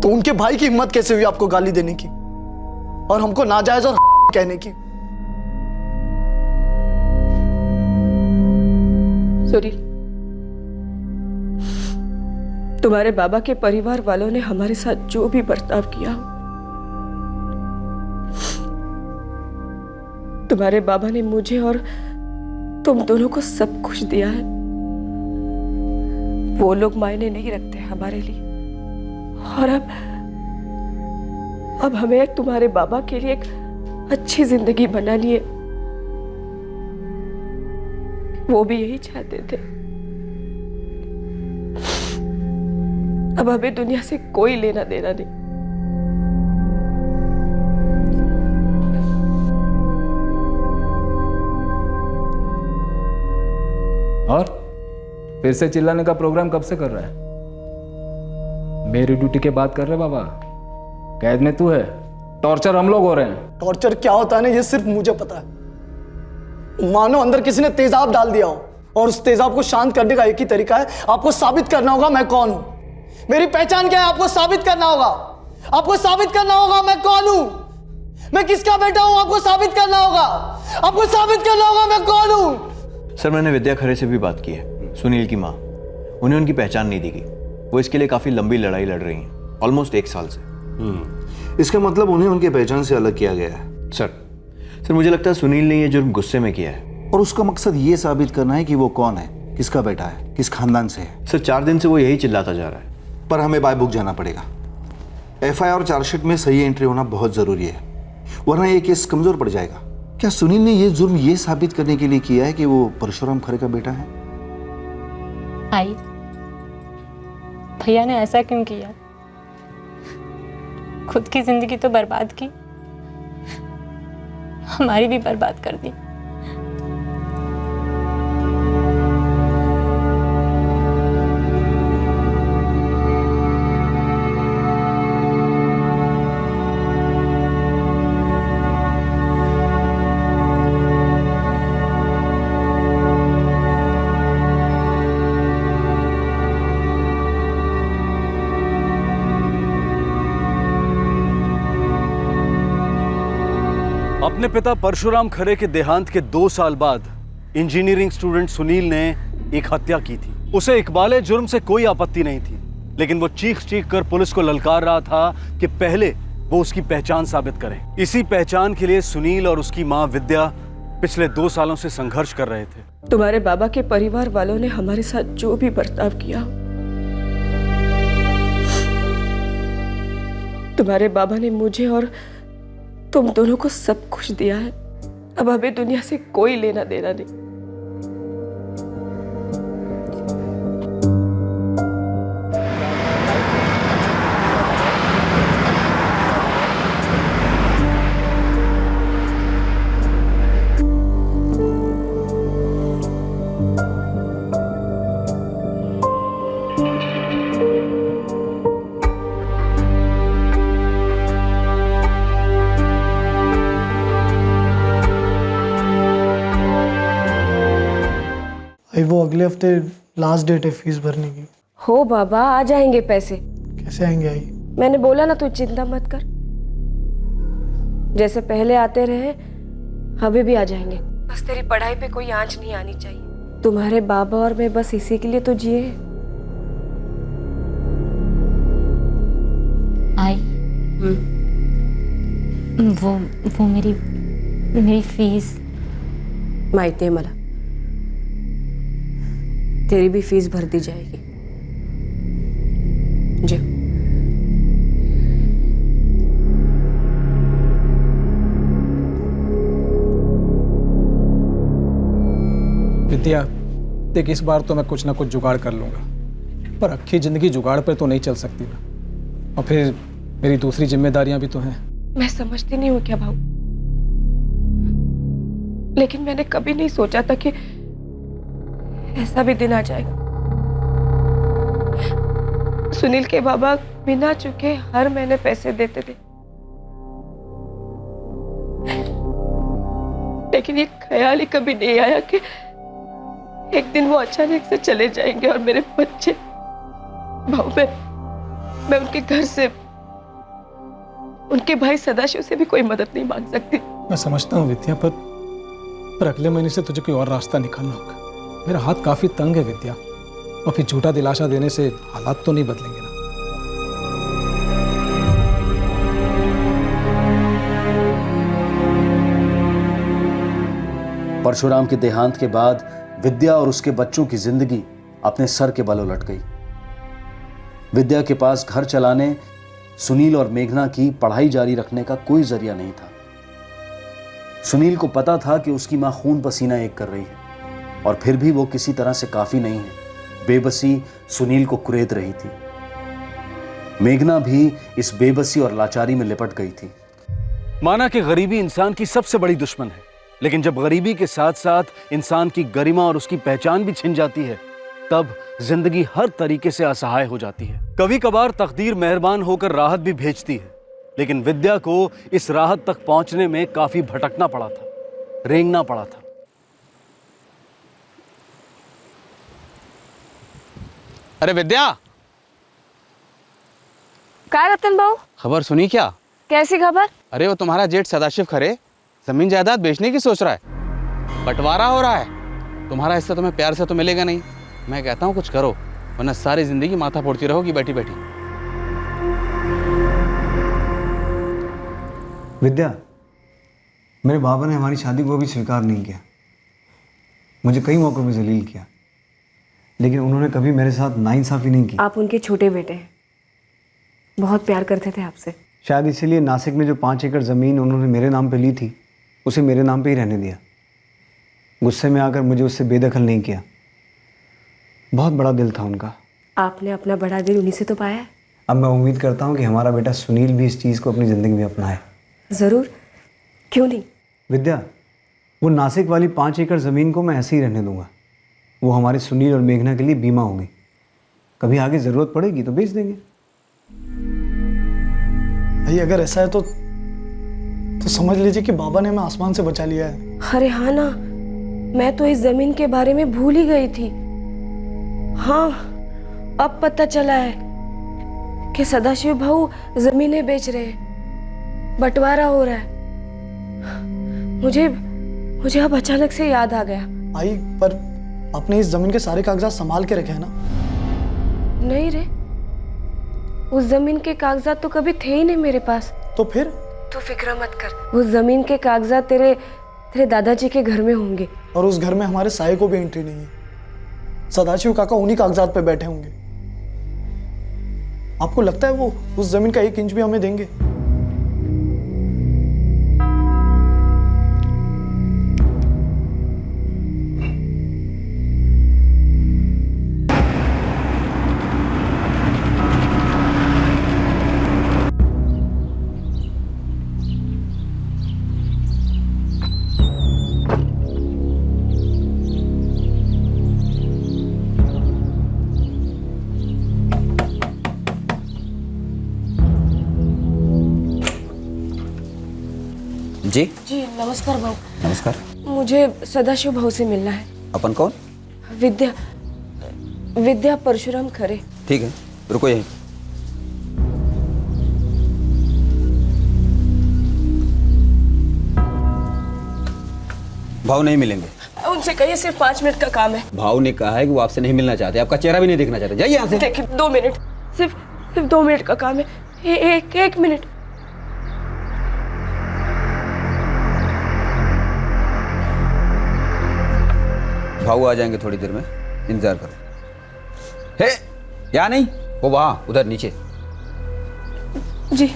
तो उनके भाई की हिम्मत कैसे हुई आपको गाली देने की और हमको नाजायज और कहने की? सुनील, तुम्हारे बाबा के परिवार वालों ने हमारे साथ जो भी बर्ताव किया, तुम्हारे बाबा ने मुझे और तुम दोनों को सब कुछ दिया है। वो लोग मायने नहीं रखते हमारे लिए। और अब हमें तुम्हारे बाबा के लिए एक अच्छी जिंदगी बनानी है। वो भी यही चाहते थे। अब हमें दुनिया से कोई लेना देना नहीं। और फिर से चिल्लाने का प्रोग्राम कब से कर रहा है? मेरी ड्यूटी के बाद कर रहे बाबा? कैद में तू है, टॉर्चर हम लोग हो रहे हैं। टॉर्चर क्या होता है ना, ये सिर्फ मुझे पता है। मानो अंदर किसी ने तेजाब डाल दिया हो और उस तेजाब को शांत करने का एक ही तरीका है, आपको साबित करना होगा मैं कौन हूं, मेरी पहचान क्या है। आपको साबित करना होगा, आपको साबित करना होगा मैं कौन हूं, मैं किसका बेटा हूं। आपको साबित करना होगा, आपको साबित करना होगा मैं कौन हूं। सर, मैंने विद्या खरे से भी बात की है, सुनील की माँ। उन्हें उनकी पहचान नहीं दी गई। वो इसके लिए काफी लंबी लड़ाई लड़ रही हैं, ऑलमोस्ट 1 साल से। इसका मतलब उन्हें उनके पहचान से अलग किया गया है। सर मुझे लगता है सुनील ने ये जुर्म गुस्से में किया है और उसका मकसद ये साबित करना है कि वो कौन है, किसका बेटा है, किस खानदान से है। सर 4 दिन से वो यही चिल्लाता जा रहा है। पर हमें बाय बुक जाना पड़ेगा। एफआईआर और चार्जशीट में सही एंट्री होना बहुत जरूरी है, वरना ये केस कमजोर पड़ जाएगा। क्या सुनील ने ये जुर्म ये साबित करने के लिए किया है कि वो परशुराम खरे का बेटा है? आई, भैया ने ऐसा क्यों किया? खुद की जिंदगी तो बर्बाद की, हमारी भी बर्बाद कर दी। अपने पिता परशुराम खरे के देहांत के 2 साल बाद इंजीनियरिंग स्टूडेंट सुनील ने एक हत्या की थी। उसे इकबाले जुर्म से कोई आपत्ति नहीं थी, लेकिन वो चीख चीख कर पुलिस को ललकार रहा था कि पहले वो उसकी पहचान साबित करे। इसी पहचान के लिए सुनील और उसकी माँ विद्या पिछले 2 सालों से संघर्ष कर रहे थे। तुम्हारे बाबा के परिवार वालों ने हमारे साथ जो भी बर्ताव किया, तुम्हारे बाबा ने मुझे और तुम दोनों को सब कुछ दिया है। अब हमें दुनिया से कोई लेना देना नहीं। वो अगले हफ्ते लास्ट डेट है फीस भरने की। हो बाबा, आ जाएंगे पैसे। कैसे आएंगे आई? मैंने बोला ना, तू चिंता मत कर, जैसे पहले आते रहे अभी भी आ जाएंगे। बस तेरी पढ़ाई पे कोई आंच नहीं आनी चाहिए। तुम्हारे बाबा और मैं बस इसी के लिए तो जिए। आई, वो मेरी फीस माहिती है मला, तेरी भी फीस भर दी जाएगी। जी विद्या, देख इस बार तो मैं कुछ ना कुछ जुगाड़ कर लूंगा, पर अक्खी जिंदगी जुगाड़ पर तो नहीं चल सकती ना। और फिर मेरी दूसरी जिम्मेदारियां भी तो हैं। मैं समझती नहीं हूँ क्या भाऊ, लेकिन मैंने कभी नहीं सोचा था कि ऐसा भी दिन आ जाएगा। सुनील के बाबा बिना चुके हर महीने पैसे देते थे, लेकिन ये ख्याल ही कभी नहीं आया कि एक दिन वो अचानक से चले जाएंगे और मेरे बच्चे भाऊ मैं उनके घर से, उनके भाई सदाशिव से भी कोई मदद नहीं मांग सकती। मैं समझता हूँ विद्या, पर अगले महीने से तुझे कोई और रास्ता निकालना होगा। मेरा हाथ काफी तंग है विद्या, और फिर झूठा दिलासा देने से हालात तो नहीं बदलेंगे ना। परशुराम के देहांत के बाद विद्या और उसके बच्चों की जिंदगी अपने सर के बल उलट गई। विद्या के पास घर चलाने, सुनील और मेघना की पढ़ाई जारी रखने का कोई जरिया नहीं था। सुनील को पता था कि उसकी मां खून पसीना एक कर रही है, और फिर भी वो किसी तरह से काफी नहीं है। बेबसी सुनील को कुरेद रही थी। मेघना भी इस बेबसी और लाचारी में लिपट गई थी। माना कि गरीबी इंसान की सबसे बड़ी दुश्मन है, लेकिन जब गरीबी के साथ साथ इंसान की गरिमा और उसकी पहचान भी छिन जाती है, तब जिंदगी हर तरीके से असहाय हो जाती है। कभी कभार तकदीर मेहरबान होकर राहत भी भेजती है, लेकिन विद्या को इस राहत तक पहुंचने में काफी भटकना पड़ा था, रेंगना पड़ा था। अरे विद्या, क्या रतन भाऊ, खबर सुनी क्या? कैसी खबर? अरे वो तुम्हारा जेठ सदाशिव खरे जमीन जायदाद बेचने की सोच रहा है, बंटवारा हो रहा है। तुम्हारा हिस्सा तुम्हें प्यार से तो मिलेगा नहीं। मैं कहता हूँ कुछ करो, वरना सारी जिंदगी माथा फोड़ती रहोगी बैठी बैठी। विद्या, मेरे बाबा ने हमारी शादी को भी स्वीकार नहीं किया, मुझे कई मौक़ों पे जलील किया, लेकिन उन्होंने कभी मेरे साथ नाइंसाफ़ी नहीं की। आप उनके छोटे बेटे हैं, बहुत प्यार करते थे आपसे। शायद इसीलिए नासिक में जो 5 एकड़ ज़मीन उन्होंने मेरे नाम पे ली थी, उसे मेरे नाम पे ही रहने दिया। गुस्से में आकर मुझे उससे बेदखल नहीं किया। बहुत बड़ा दिल था उनका। आपने अपना बड़ा दिल उन्हीं से तो पाया है। अब मैं उम्मीद करता हूँ कि हमारा बेटा सुनील भी इस चीज़ को अपनी ज़िंदगी में अपनाए। ज़रूर, क्यों नहीं। विद्या, वो नासिक वाली 5 एकड़ ज़मीन को मैं ऐसे ही रहने दूंगा। वो हमारे सुनील और मेघना के लिए बीमा होगी। कभी आगे ज़रूरत पड़ेगी तो बेच देंगे। भाई अगर ऐसा है तो समझ लीजिए कि बाबा ने हमें आसमान से बचा लिया है। अरे हाँ ना, मैं तो इस जमीन के बारे में भूल ही गई थी। हाँ, अब पता चला है कि सदाशिव भाऊ जमीनें बेच रहे हैं, बंटवारा हो रहा है। मुझे अब अचानक से याद आ गया। आई, पर आपने इस जमीन के सारे कागजात संभाल के रखे हैं ना? नहीं रे, उस जमीन के कागजात तो कभी थे ही नहीं मेरे पास। तो फिर? तू फिक्र मत कर, उस जमीन के कागजात तेरे दादाजी के घर में होंगे। और उस घर में हमारे साये को भी एंट्री नहीं है। सदाशिव काका उन्हीं कागजात पे बैठे होंगे। आपको लगता है वो उस जमीन का 1 इंच भी हमें देंगे? जी जी नमस्कार भाऊ। नमस्कार। मुझे सदाशिव भाऊ से मिलना है। अपन कौन? विद्या परशुराम खरे। ठीक है, रुको यहीं। भाव नहीं मिलेंगे। उनसे कहिए सिर्फ 5 मिनट का काम है। भाव ने कहा है कि वो आपसे नहीं मिलना चाहते, आपका चेहरा भी नहीं देखना चाहते। जाइए यहाँ से। देखिए 2 मिनट, सिर्फ 2 मिनट का काम है। एक मिनट। भाऊ आ जाएंगे थोड़ी देर में, इंतजार करो। हे, यहाँ नहीं, वो वहाँ उधर नीचे। जी।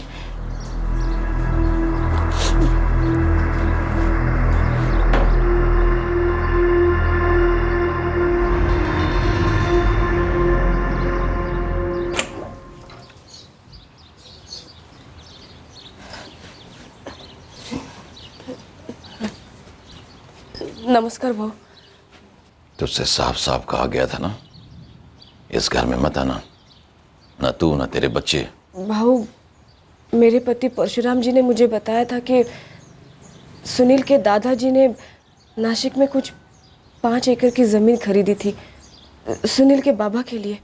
नमस्कार भाऊ। तुझसे साफ साफ कहा गया था ना, इस घर में मत आना, ना तू ना तेरे बच्चे। भाऊ, मेरे पति परशुराम जी ने मुझे बताया था कि सुनील के दादाजी ने नासिक में कुछ 5 एकड़ की जमीन खरीदी थी सुनील के बाबा के लिए।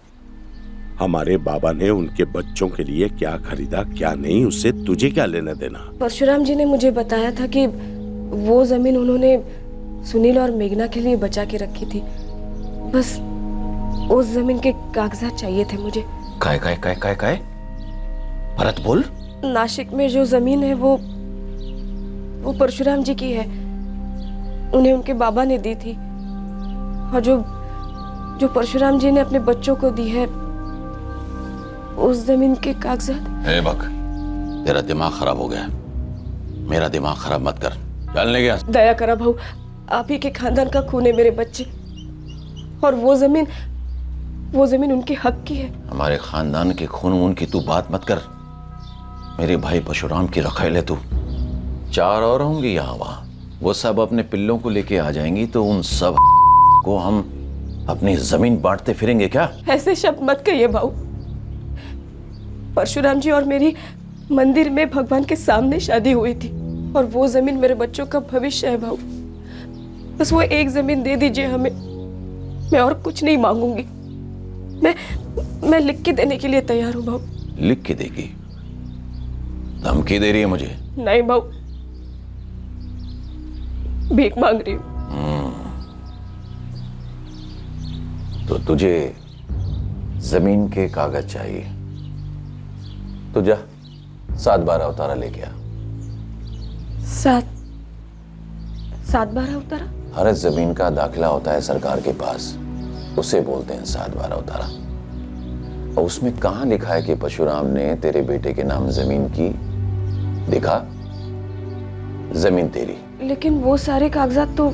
हमारे बाबा ने उनके बच्चों के लिए क्या खरीदा क्या नहीं, उससे तुझे क्या लेना देना। परशुराम जी ने मुझे बताया था कि वो जमीन उन्होंने सुनील और मेघना के लिए बचा के रखी थी। बस उस जमीन के कागजात चाहिए थे मुझे। काय भरत बोल। नासिक में जो जमीन है वो परशुराम जी की है, उन्हें उनके बाबा ने दी थी। और जो परशुराम जी ने अपने बच्चों को दी है, उस जमीन के कागजात। हे बक, तेरा दिमाग खराब हो गया, मेरा दिमाग खराब मत कर। चलने गया। दया करा भाऊ, आप ही के खानदान का खून है मेरे बच्चे, और वो जमीन उनके हक की है। हमारे खानदान के खून की तू बात मत कर। मेरे भाई परशुराम की रखाई ले तू। 4 और होंगी यहाँ वहाँ, वो सब अपने पिल्लों को लेके आ जाएंगी, तो उन सब को हम अपनी जमीन बांटते फिरेंगे क्या? ऐसे शब्द मत कहिए भाऊ। परशुराम जी और मेरी मंदिर में भगवान के सामने शादी हुई थी, और वो जमीन मेरे बच्चों का भविष्य है भाऊ। बस वो एक जमीन दे दीजिए हमें, मैं और कुछ नहीं मांगूंगी। मैं लिख के देने के लिए तैयार हूँ भाऊ। लिख के देगी? धमकी दे रही है मुझे? नहीं भाऊ, भीख मांग रही हूँ। तो तुझे जमीन के कागज चाहिए तो जा 7-12 उतारा लेके आ। 7-12 उतारा? हर जमीन का दाखिला होता है सरकार के पास, उसे बोलते हैं 7-12 उतारा। और उसमें कहां लिखा है कि परशुराम ने तेरे बेटे के नाम जमीन की? दिखा, जमीन तेरी। लेकिन वो सारे कागजात तो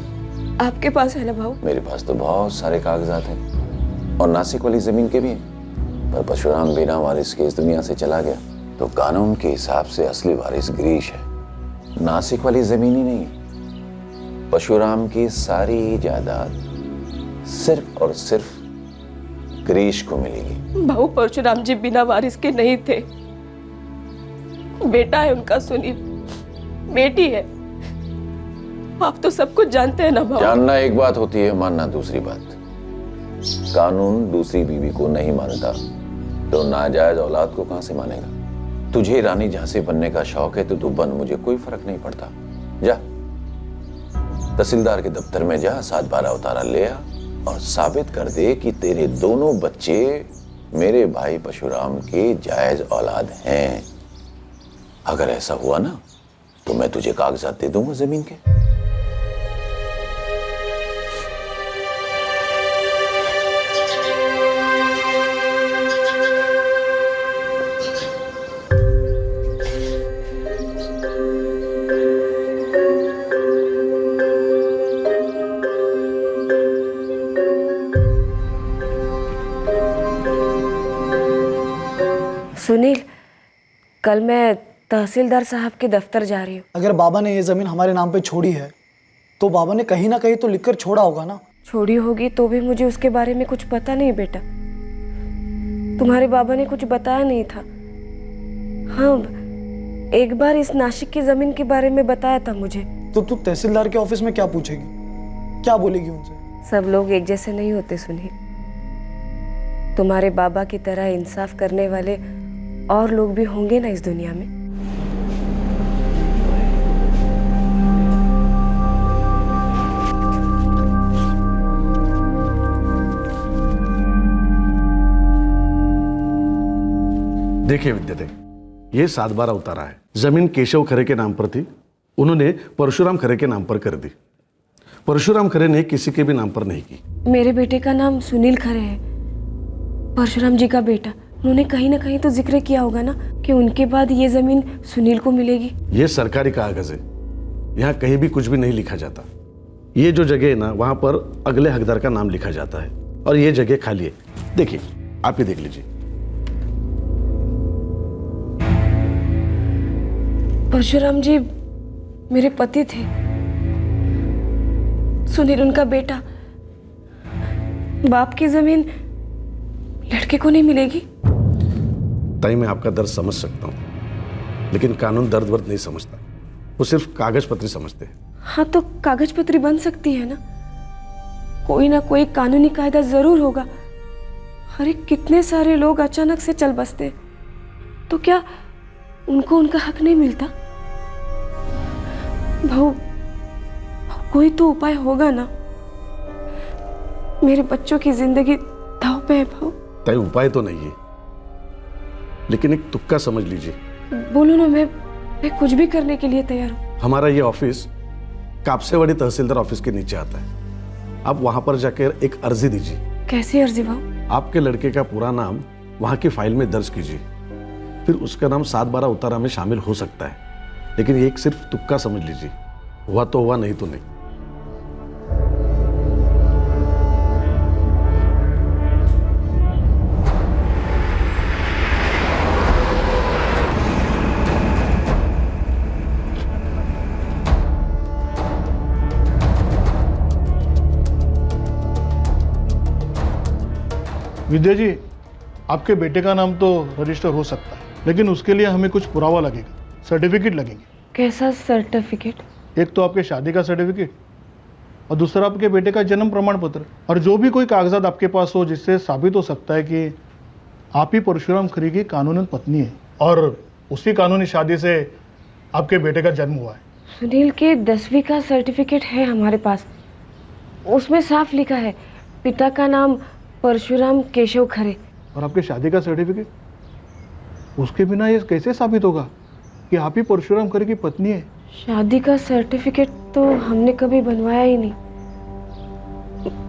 आपके पास है ना भाऊ? मेरे पास तो बहुत सारे कागजात हैं, और नासिक वाली जमीन के भी हैं। पर परशुराम बिना वारिस के इस दुनिया से चला गया, तो कानून के हिसाब से असली वारिस गिरीश है। नासिक वाली जमीन ही नहीं, परशुराम की सारी जायदाद सिर्फ और सिर्फ गिरीश को मिलेगी। भाऊ, परशुराम जी बिना वारिस के नहीं थे। बेटा है उनका सुनील, बेटी है। आप तो सब कुछ जानते हैं ना भाऊ। जानना एक बात होती है, मानना दूसरी बात। कानून दूसरी बीवी को नहीं मानता, तो नाजायज औलाद को कहां से मानेगा? तुझे रानी झांसी बनने का शौक है तो तू बन, मुझे कोई फर्क नहीं पड़ता। जा तहसीलदार के दफ्तर में जा, 7-12 उतारा ले आ, और साबित कर दे कि तेरे दोनों बच्चे मेरे भाई परशुराम के जायज औलाद हैं। अगर ऐसा हुआ ना, तो मैं तुझे कागजात दे दूंगा जमीन के। सुनील, कल मैं तहसीलदार साहब के दफ्तर जा रही हूँ। अगर बाबा ने ये ज़मीन हमारे नाम पे छोड़ी है, तो बाबा ने कहीं ना कहीं तो लिखकर छोड़ा होगा ना। छोड़ी होगी तो भी मुझे उसके बारे में कुछ पता नहीं बेटा। तुम्हारे बाबा ने कुछ बताया नहीं था। हाँ, एक बार इस नासिक की ज़मीन के बारे में बताया था मुझे। तो तू तहसीलदार के ऑफिस में क्या पूछेगी, क्या बोलेगी उनसे? सब लोग एक जैसे नहीं होते सुनील। तुम्हारे बाबा की तरह इंसाफ करने वाले और लोग भी होंगे ना इस दुनिया में। देखिए विद्यार्थी, ये 7-12 उतारा है। जमीन केशव खरे के नाम पर थी, उन्होंने परशुराम खरे के नाम पर कर दी। परशुराम खरे ने किसी के भी नाम पर नहीं की। मेरे बेटे का नाम सुनील खरे है, परशुराम जी का बेटा। उन्होंने कहीं ना कहीं तो जिक्र किया होगा ना कि उनके बाद ये जमीन सुनील को मिलेगी। ये सरकारी कागज है, यहाँ कहीं भी कुछ भी नहीं लिखा जाता। ये जो जगह है ना, वहां पर अगले हकदार का नाम लिखा जाता है, और ये जगह खाली है। देखिए, आप ही देख लीजिए। परशुराम जी मेरे पति थे, सुनील उनका बेटा। बाप की जमीन लड़के को नहीं मिलेगी? ताई, मैं आपका दर्द समझ सकता हूँ, लेकिन कानून दर्द वर्द नहीं समझता, वो सिर्फ कागज पत्री समझते हैं। हाँ, तो कागज पत्री बन सकती है ना, कोई ना कोई कानूनी कायदा जरूर होगा। अरे कितने सारे लोग अचानक से चल बसते, तो क्या उनको उनका हक नहीं मिलता? भाऊ, कोई तो उपाय होगा ना, मेरे बच्चों की जिंदगी दांव पे है भाऊ। ताई, उपाय तो नहीं है, लेकिन एक तुक्का समझ लीजिए। बोलो ना, मैं कुछ भी करने के लिए तैयार हूँ। हमारा ये ऑफिस कापसेवाड़ी तहसीलदार ऑफिस के नीचे आता है। आप वहां पर जाकर एक अर्जी दीजिए। कैसी अर्जी भाऊ? आपके लड़के का पूरा नाम वहां की फाइल में दर्ज कीजिए, फिर उसका नाम 7/12 उतारा में शामिल हो सकता है, लेकिन ये एक सिर्फ तुक्का समझ लीजिए। हुआ तो हुआ, नहीं तो नहीं। विद्या जी, आपके बेटे का नाम तो रजिस्टर हो सकता है, लेकिन उसके लिए हमें कुछ पुरावा लगेगा, सर्टिफिकेट लगेंगे। कैसा सर्टिफिकेट? एक तो आपके शादी का सर्टिफिकेट और दूसरा आपके बेटे का जन्म प्रमाण पत्र, और जो भी कोई कागजात आपके पास हो जिससे साबित हो सकता है कि आप ही परशुराम खरे की कानूनन पत्नी है और उसी कानूनी शादी से आपके बेटे का जन्म हुआ है। सुनील के 10वीं का सर्टिफिकेट है हमारे पास, उसमें साफ लिखा है पिता का नाम परशुराम केशव खरे। और आपके शादी का सर्टिफिकेट, उसके बिना ये कैसे साबित होगा कि आप ही परशुराम खरे की पत्नी है? शादी का सर्टिफिकेट तो हमने कभी बनवाया ही नहीं।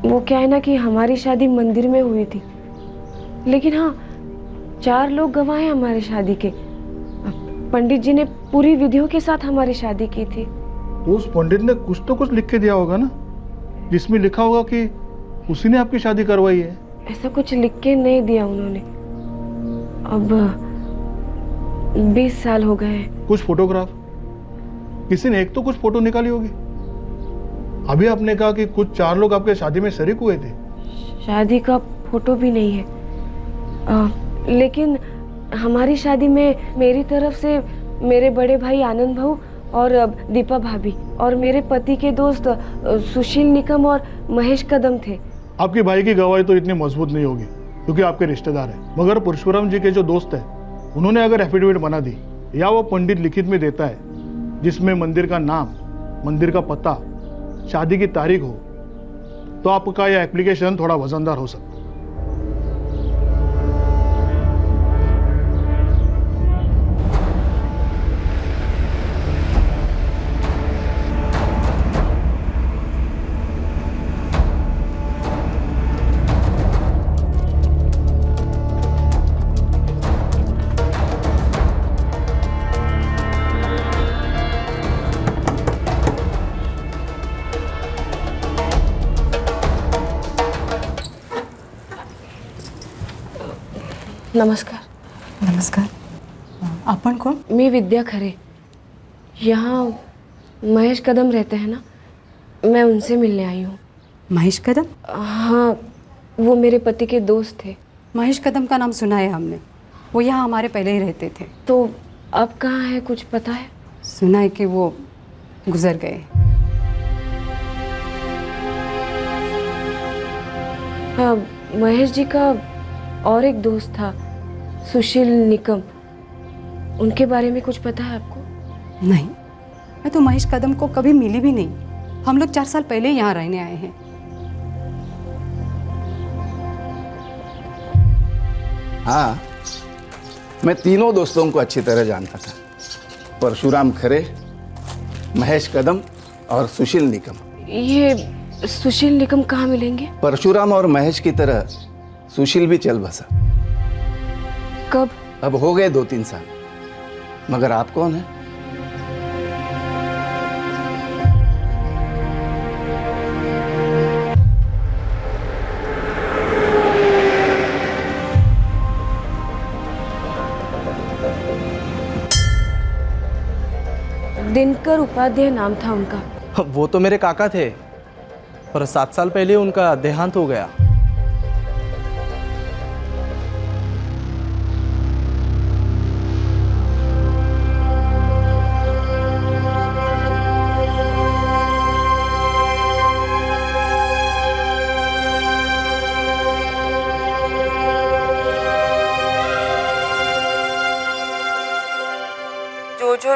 वो क्या है ना कि हमारी शादी मंदिर में हुई थी, लेकिन हाँ 4 लोग गवाह हैं हमारी शादी के। पंडित जी ने पूरी विधियों के साथ हमारी शादी की थी। तो उस पंडित ने कुछ तो कुछ लिख के दिया होगा ना, जिसमें लिखा होगा कि उसी ने आपकी शादी करवाई है। ऐसा कुछ लिख के नहीं दिया उन्होंने। अब 20 साल हो गए हैं। कुछ फोटोग्राफ, किसी ने एक तो कुछ फोटो निकाली होगी। अभी आपने कहा कि कुछ 4 लोग आपके शादी में शरीक हुए थे। शादी का फोटो भी नहीं है, लेकिन हमारी शादी में मेरी तरफ से मेरे बड़े भाई आनंद भाऊ और दीपा भाभी और मेरे पति के दोस्त सुशील निकम और महेश कदम थे। आपके भाई की गवाही तो इतनी मजबूत नहीं होगी क्योंकि आपके रिश्तेदार हैं, मगर परशुराम जी के जो दोस्त हैं उन्होंने अगर एफिडेविट बना दी या वो पंडित लिखित में देता है जिसमें मंदिर का नाम, मंदिर का पता, शादी की तारीख हो, तो आपका यह एप्लीकेशन थोड़ा वजनदार हो सकता है। नमस्कार। नमस्कार। आपण कोण? मी विद्या खरे। यहाँ महेश कदम रहते हैं ना, मैं उनसे मिलने आई हूँ। महेश कदम? हाँ, वो मेरे पति के दोस्त थे। महेश कदम का नाम सुना है हमने, वो यहाँ हमारे पहले ही रहते थे। तो अब कहाँ है, कुछ पता है? सुना है कि वो गुजर गए। हाँ, महेश जी का और एक दोस्त था सुशील निकम, उनके बारे में कुछ पता है आपको? नहीं, मैं तो महेश कदम को कभी मिली भी नहीं। हम लोग 4 साल पहले यहाँ रहने आए हैं। हाँ, मैं तीनों दोस्तों को अच्छी तरह जानता था, परशुराम खरे, महेश कदम और सुशील निकम। ये सुशील निकम कहाँ मिलेंगे? परशुराम और महेश की तरह सुशील भी चल बसा। कब? अब हो गए 2-3 साल। मगर आप कौन हैं? दिनकर उपाध्याय नाम था उनका। वो तो मेरे काका थे, पर 7 साल पहले उनका देहांत हो गया।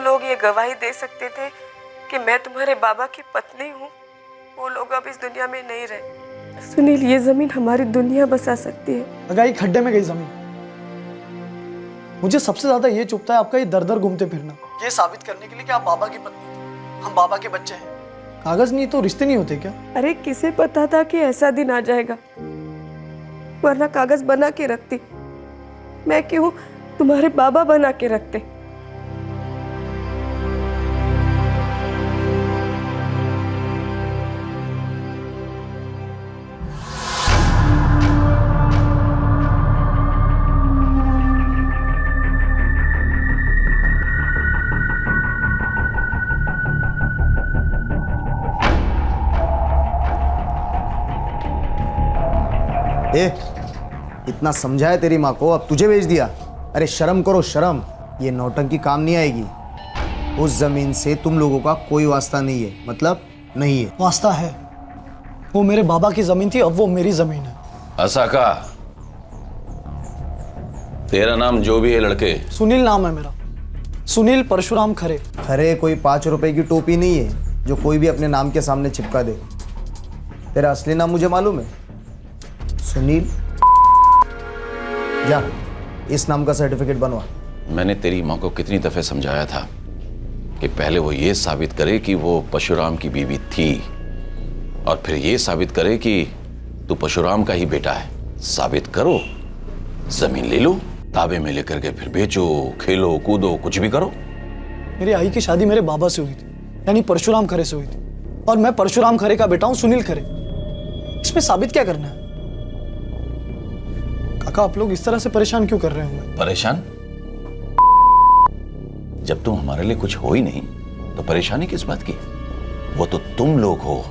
लोग ये गवाही दे सकते थे कि मैं तुम्हारे बाबा की पत्नी हूँ, वो लोग अब इस दुनिया में नहीं रहे। सुनील, ये जमीन हमारी दुनिया बसा सकती है। लगाई खड्डे में गई जमीन। मुझे सबसे ज्यादा ये चुभता है आपका ये दर दर घूमते फिरना, ये साबित करने के लिए कि आप बाबा की पत्नी थे, हम बाबा के बच्चे हैं। कागज नहीं तो रिश्ते नहीं होते क्या? अरे किसे पता था कि ऐसा दिन आ जाएगा, वरना कागज बना के रखती। मैं क्यों, तुम्हारे बाबा बना के रखते। ए, इतना समझाया तेरी माँ को, अब तुझे भेज दिया। अरे शर्म करो शर्म, ये नौटंकी काम नहीं आएगी। उस जमीन से तुम लोगों का कोई वास्ता नहीं है, मतलब नहीं है। वास्ता है, वो मेरे बाबा की जमीन थी, अब वो मेरी जमीन है। असाका, तेरा नाम जो भी है लड़के? सुनील नाम है मेरा, सुनील परशुराम खरे। खरे कोई 5 रुपए की टोपी नहीं है जो कोई भी अपने नाम के सामने चिपका दे। तेरा असली नाम मुझे मालूम है, सुनील। जा इस नाम का सर्टिफिकेट बनवा। मैंने तेरी माँ को कितनी दफे समझाया था कि पहले वो ये साबित करे कि वो परशुराम की बीवी थी, और फिर ये साबित करे कि तू परशुराम का ही बेटा है। साबित करो, जमीन ले लो, ताबे में लेकर के फिर बेचो, खेलो कूदो, कुछ भी करो। मेरी आई की शादी मेरे बाबा से हुई थी, यानी परशुराम खरे से हुई थी, और मैं परशुराम खरे का बेटा हूं, सुनील खरे। इसमें साबित क्या करना है? काका, आप लोग इस तरह से परेशान क्यों कर रहे हो? परेशान? जब तुम हमारे लिए कुछ हो ही नहीं तो परेशानी किस बात की? वो तो तुम लोग हो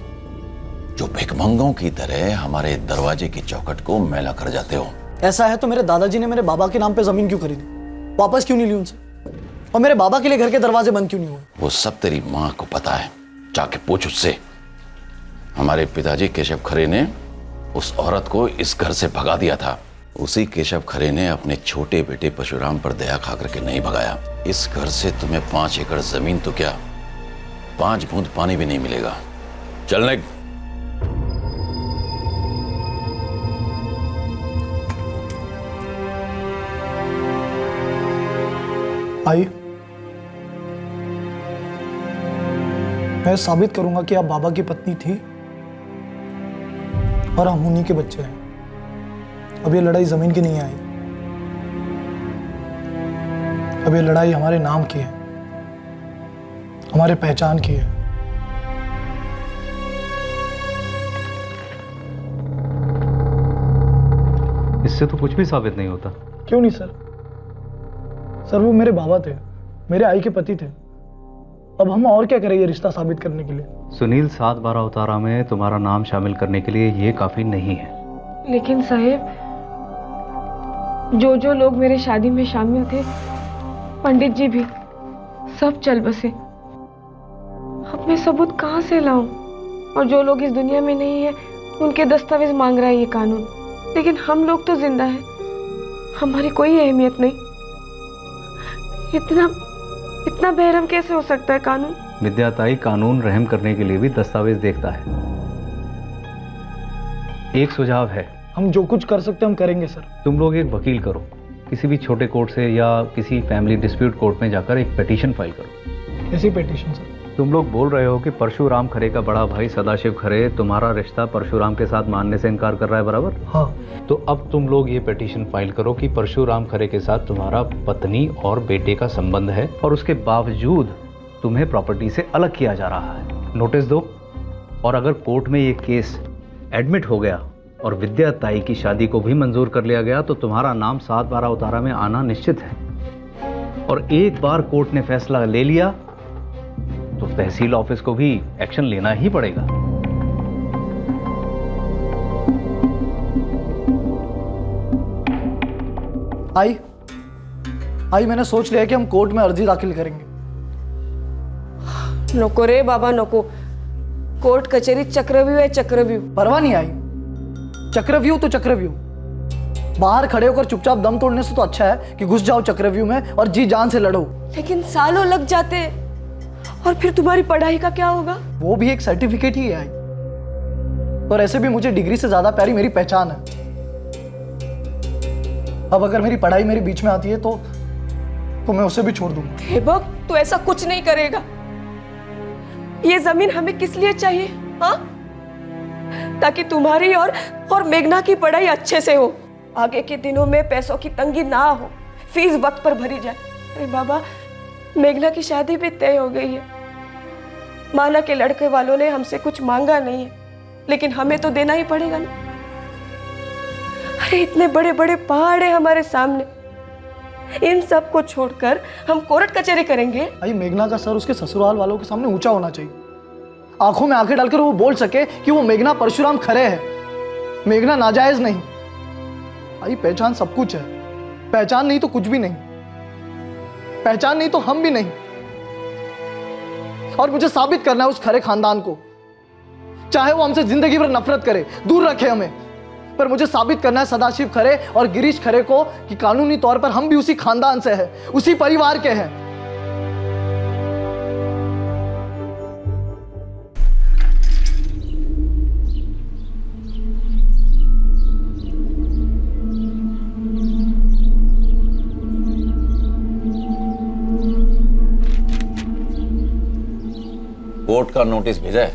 जो भिखमंगों की तरह हमारे दरवाजे की चौखट को मैला कर जाते हो। ऐसा है तो मेरे दादाजी ने मेरे बाबा के नाम पे जमीन क्यों खरीदी, वापस क्यों नहीं ली उनसे? और मेरे बाबा के लिए घर के दरवाजे बंद क्यों नहीं हुए? वो सब तेरी माँ को पता है, जाके पूछ उससे। हमारे पिताजी केशव खरे ने उस औरत को इस घर से भगा दिया था। उसी केशव खरे ने अपने छोटे बेटे परशुराम पर दया खा करके नहीं भगाया। इस घर से तुम्हें 5 एकड़ जमीन तो क्या, 5 बूंद पानी भी नहीं मिलेगा। चलने। आई, मैं साबित करूंगा कि आप बाबा की पत्नी थी और हम उन्हीं के बच्चे हैं। अब ये लड़ाई जमीन की नहीं आई, अब ये लड़ाई हमारे नाम की है, हमारे पहचान की है। इससे तो कुछ भी साबित नहीं होता। क्यों नहीं सर? सर वो मेरे बाबा थे, मेरे आई के पति थे। अब हम और क्या करें ये रिश्ता साबित करने के लिए? सुनील, 7/12 उतारा में तुम्हारा नाम शामिल करने के लिए ये काफी नहीं है। लेकिन साहेब, जो लोग मेरे शादी में शामिल थे, पंडित जी भी, सब चल बसे। अब मैं सबूत कहाँ से लाऊं? और जो लोग इस दुनिया में नहीं है उनके दस्तावेज मांग रहा है ये कानून। लेकिन हम लोग तो जिंदा हैं, हमारी कोई अहमियत नहीं। इतना बेरहम कैसे हो सकता है कानून? विद्याताई, कानून रहम करने के लिए भी दस्तावेज देखता है। एक सुझाव है, हम जो कुछ कर सकते हैं हम करेंगे सर। तुम लोग एक वकील करो, किसी भी छोटे कोर्ट से या किसी फैमिली डिस्प्यूट कोर्ट में जाकर एक पिटीशन फाइल करो। कैसी पिटीशन सर? तुम लोग बोल रहे हो कि परशुराम खरे का बड़ा भाई सदाशिव खरे तुम्हारा रिश्ता परशुराम के साथ मानने से इनकार कर रहा है, बराबर? हाँ। तो अब तुम लोग ये पिटीशन फाइल करो कि परशुराम खरे के साथ तुम्हारा पत्नी और बेटे का संबंध है और उसके बावजूद तुम्हें प्रॉपर्टी से अलग किया जा रहा है। नोटिस दो, और अगर कोर्ट में ये केस एडमिट हो गया और विद्याताई की शादी को भी मंजूर कर लिया गया तो तुम्हारा नाम 7/12 उतारा में आना निश्चित है। और एक बार कोर्ट ने फैसला ले लिया तो तहसील ऑफिस को भी एक्शन लेना ही पड़ेगा। आई, मैंने सोच लिया कि हम कोर्ट में अर्जी दाखिल करेंगे। नको रे बाबा नको, कोर्ट कचहरी चक्रव्यूह है, चक्रव्यूह। परवाह नहीं आई, चक्रव्यूह तो चक्रव्यूह। बाहर खड़े होकर चुपचाप दम तोड़ने से तो अच्छा है कि घुस जाओ चक्रव्यूह में और जी जान से लड़ो। लेकिन सालों लग जाते और फिर तुम्हारी पढ़ाई का क्या होगा? वो भी एक सर्टिफिकेट ही है। और ऐसे भी मुझे डिग्री से ज्यादा प्यारी मेरी पहचान है। अब अगर मेरी पढ़ाई मेरे बीच में आती है तो मैं उसे भी छोड़ दूंगा। हेबक, तू ऐसा कुछ नहीं करेगा। ये जमीन हमें किस लिए चाहिए? हाँ, ताकि तुम्हारी और मेघना की पढ़ाई अच्छे से हो, आगे के दिनों में पैसों की तंगी ना हो, फीस वक्त पर भरी जाए। अरे बाबा, मेघना की शादी भी तय हो गई है। माना के लड़के वालों ने हमसे कुछ मांगा नहीं है, लेकिन हमें तो देना ही पड़ेगा ना। अरे इतने बड़े बड़े पहाड़ है हमारे सामने, इन सब को छोड़कर हम कोर्ट कचहरी करेंगे? भाई मेघना का सर उसके ससुराल वालों के सामने ऊंचा होना चाहिए, आंखों में आंखें डालकर वो बोल सके कि वो मेघना परशुराम खरे है, मेघना नाजायज नहीं। भाई पहचान सब कुछ है, पहचान नहीं तो कुछ भी नहीं, पहचान नहीं तो हम भी नहीं। और मुझे साबित करना है उस खरे खानदान को, चाहे वो हमसे जिंदगी भर नफरत करे, दूर रखे हमें, पर मुझे साबित करना है सदाशिव खरे और गिरीश खरे को कि कानूनी तौर पर हम भी उसी खानदान से हैं, उसी परिवार के हैं। कोर्ट का नोटिस भेजा है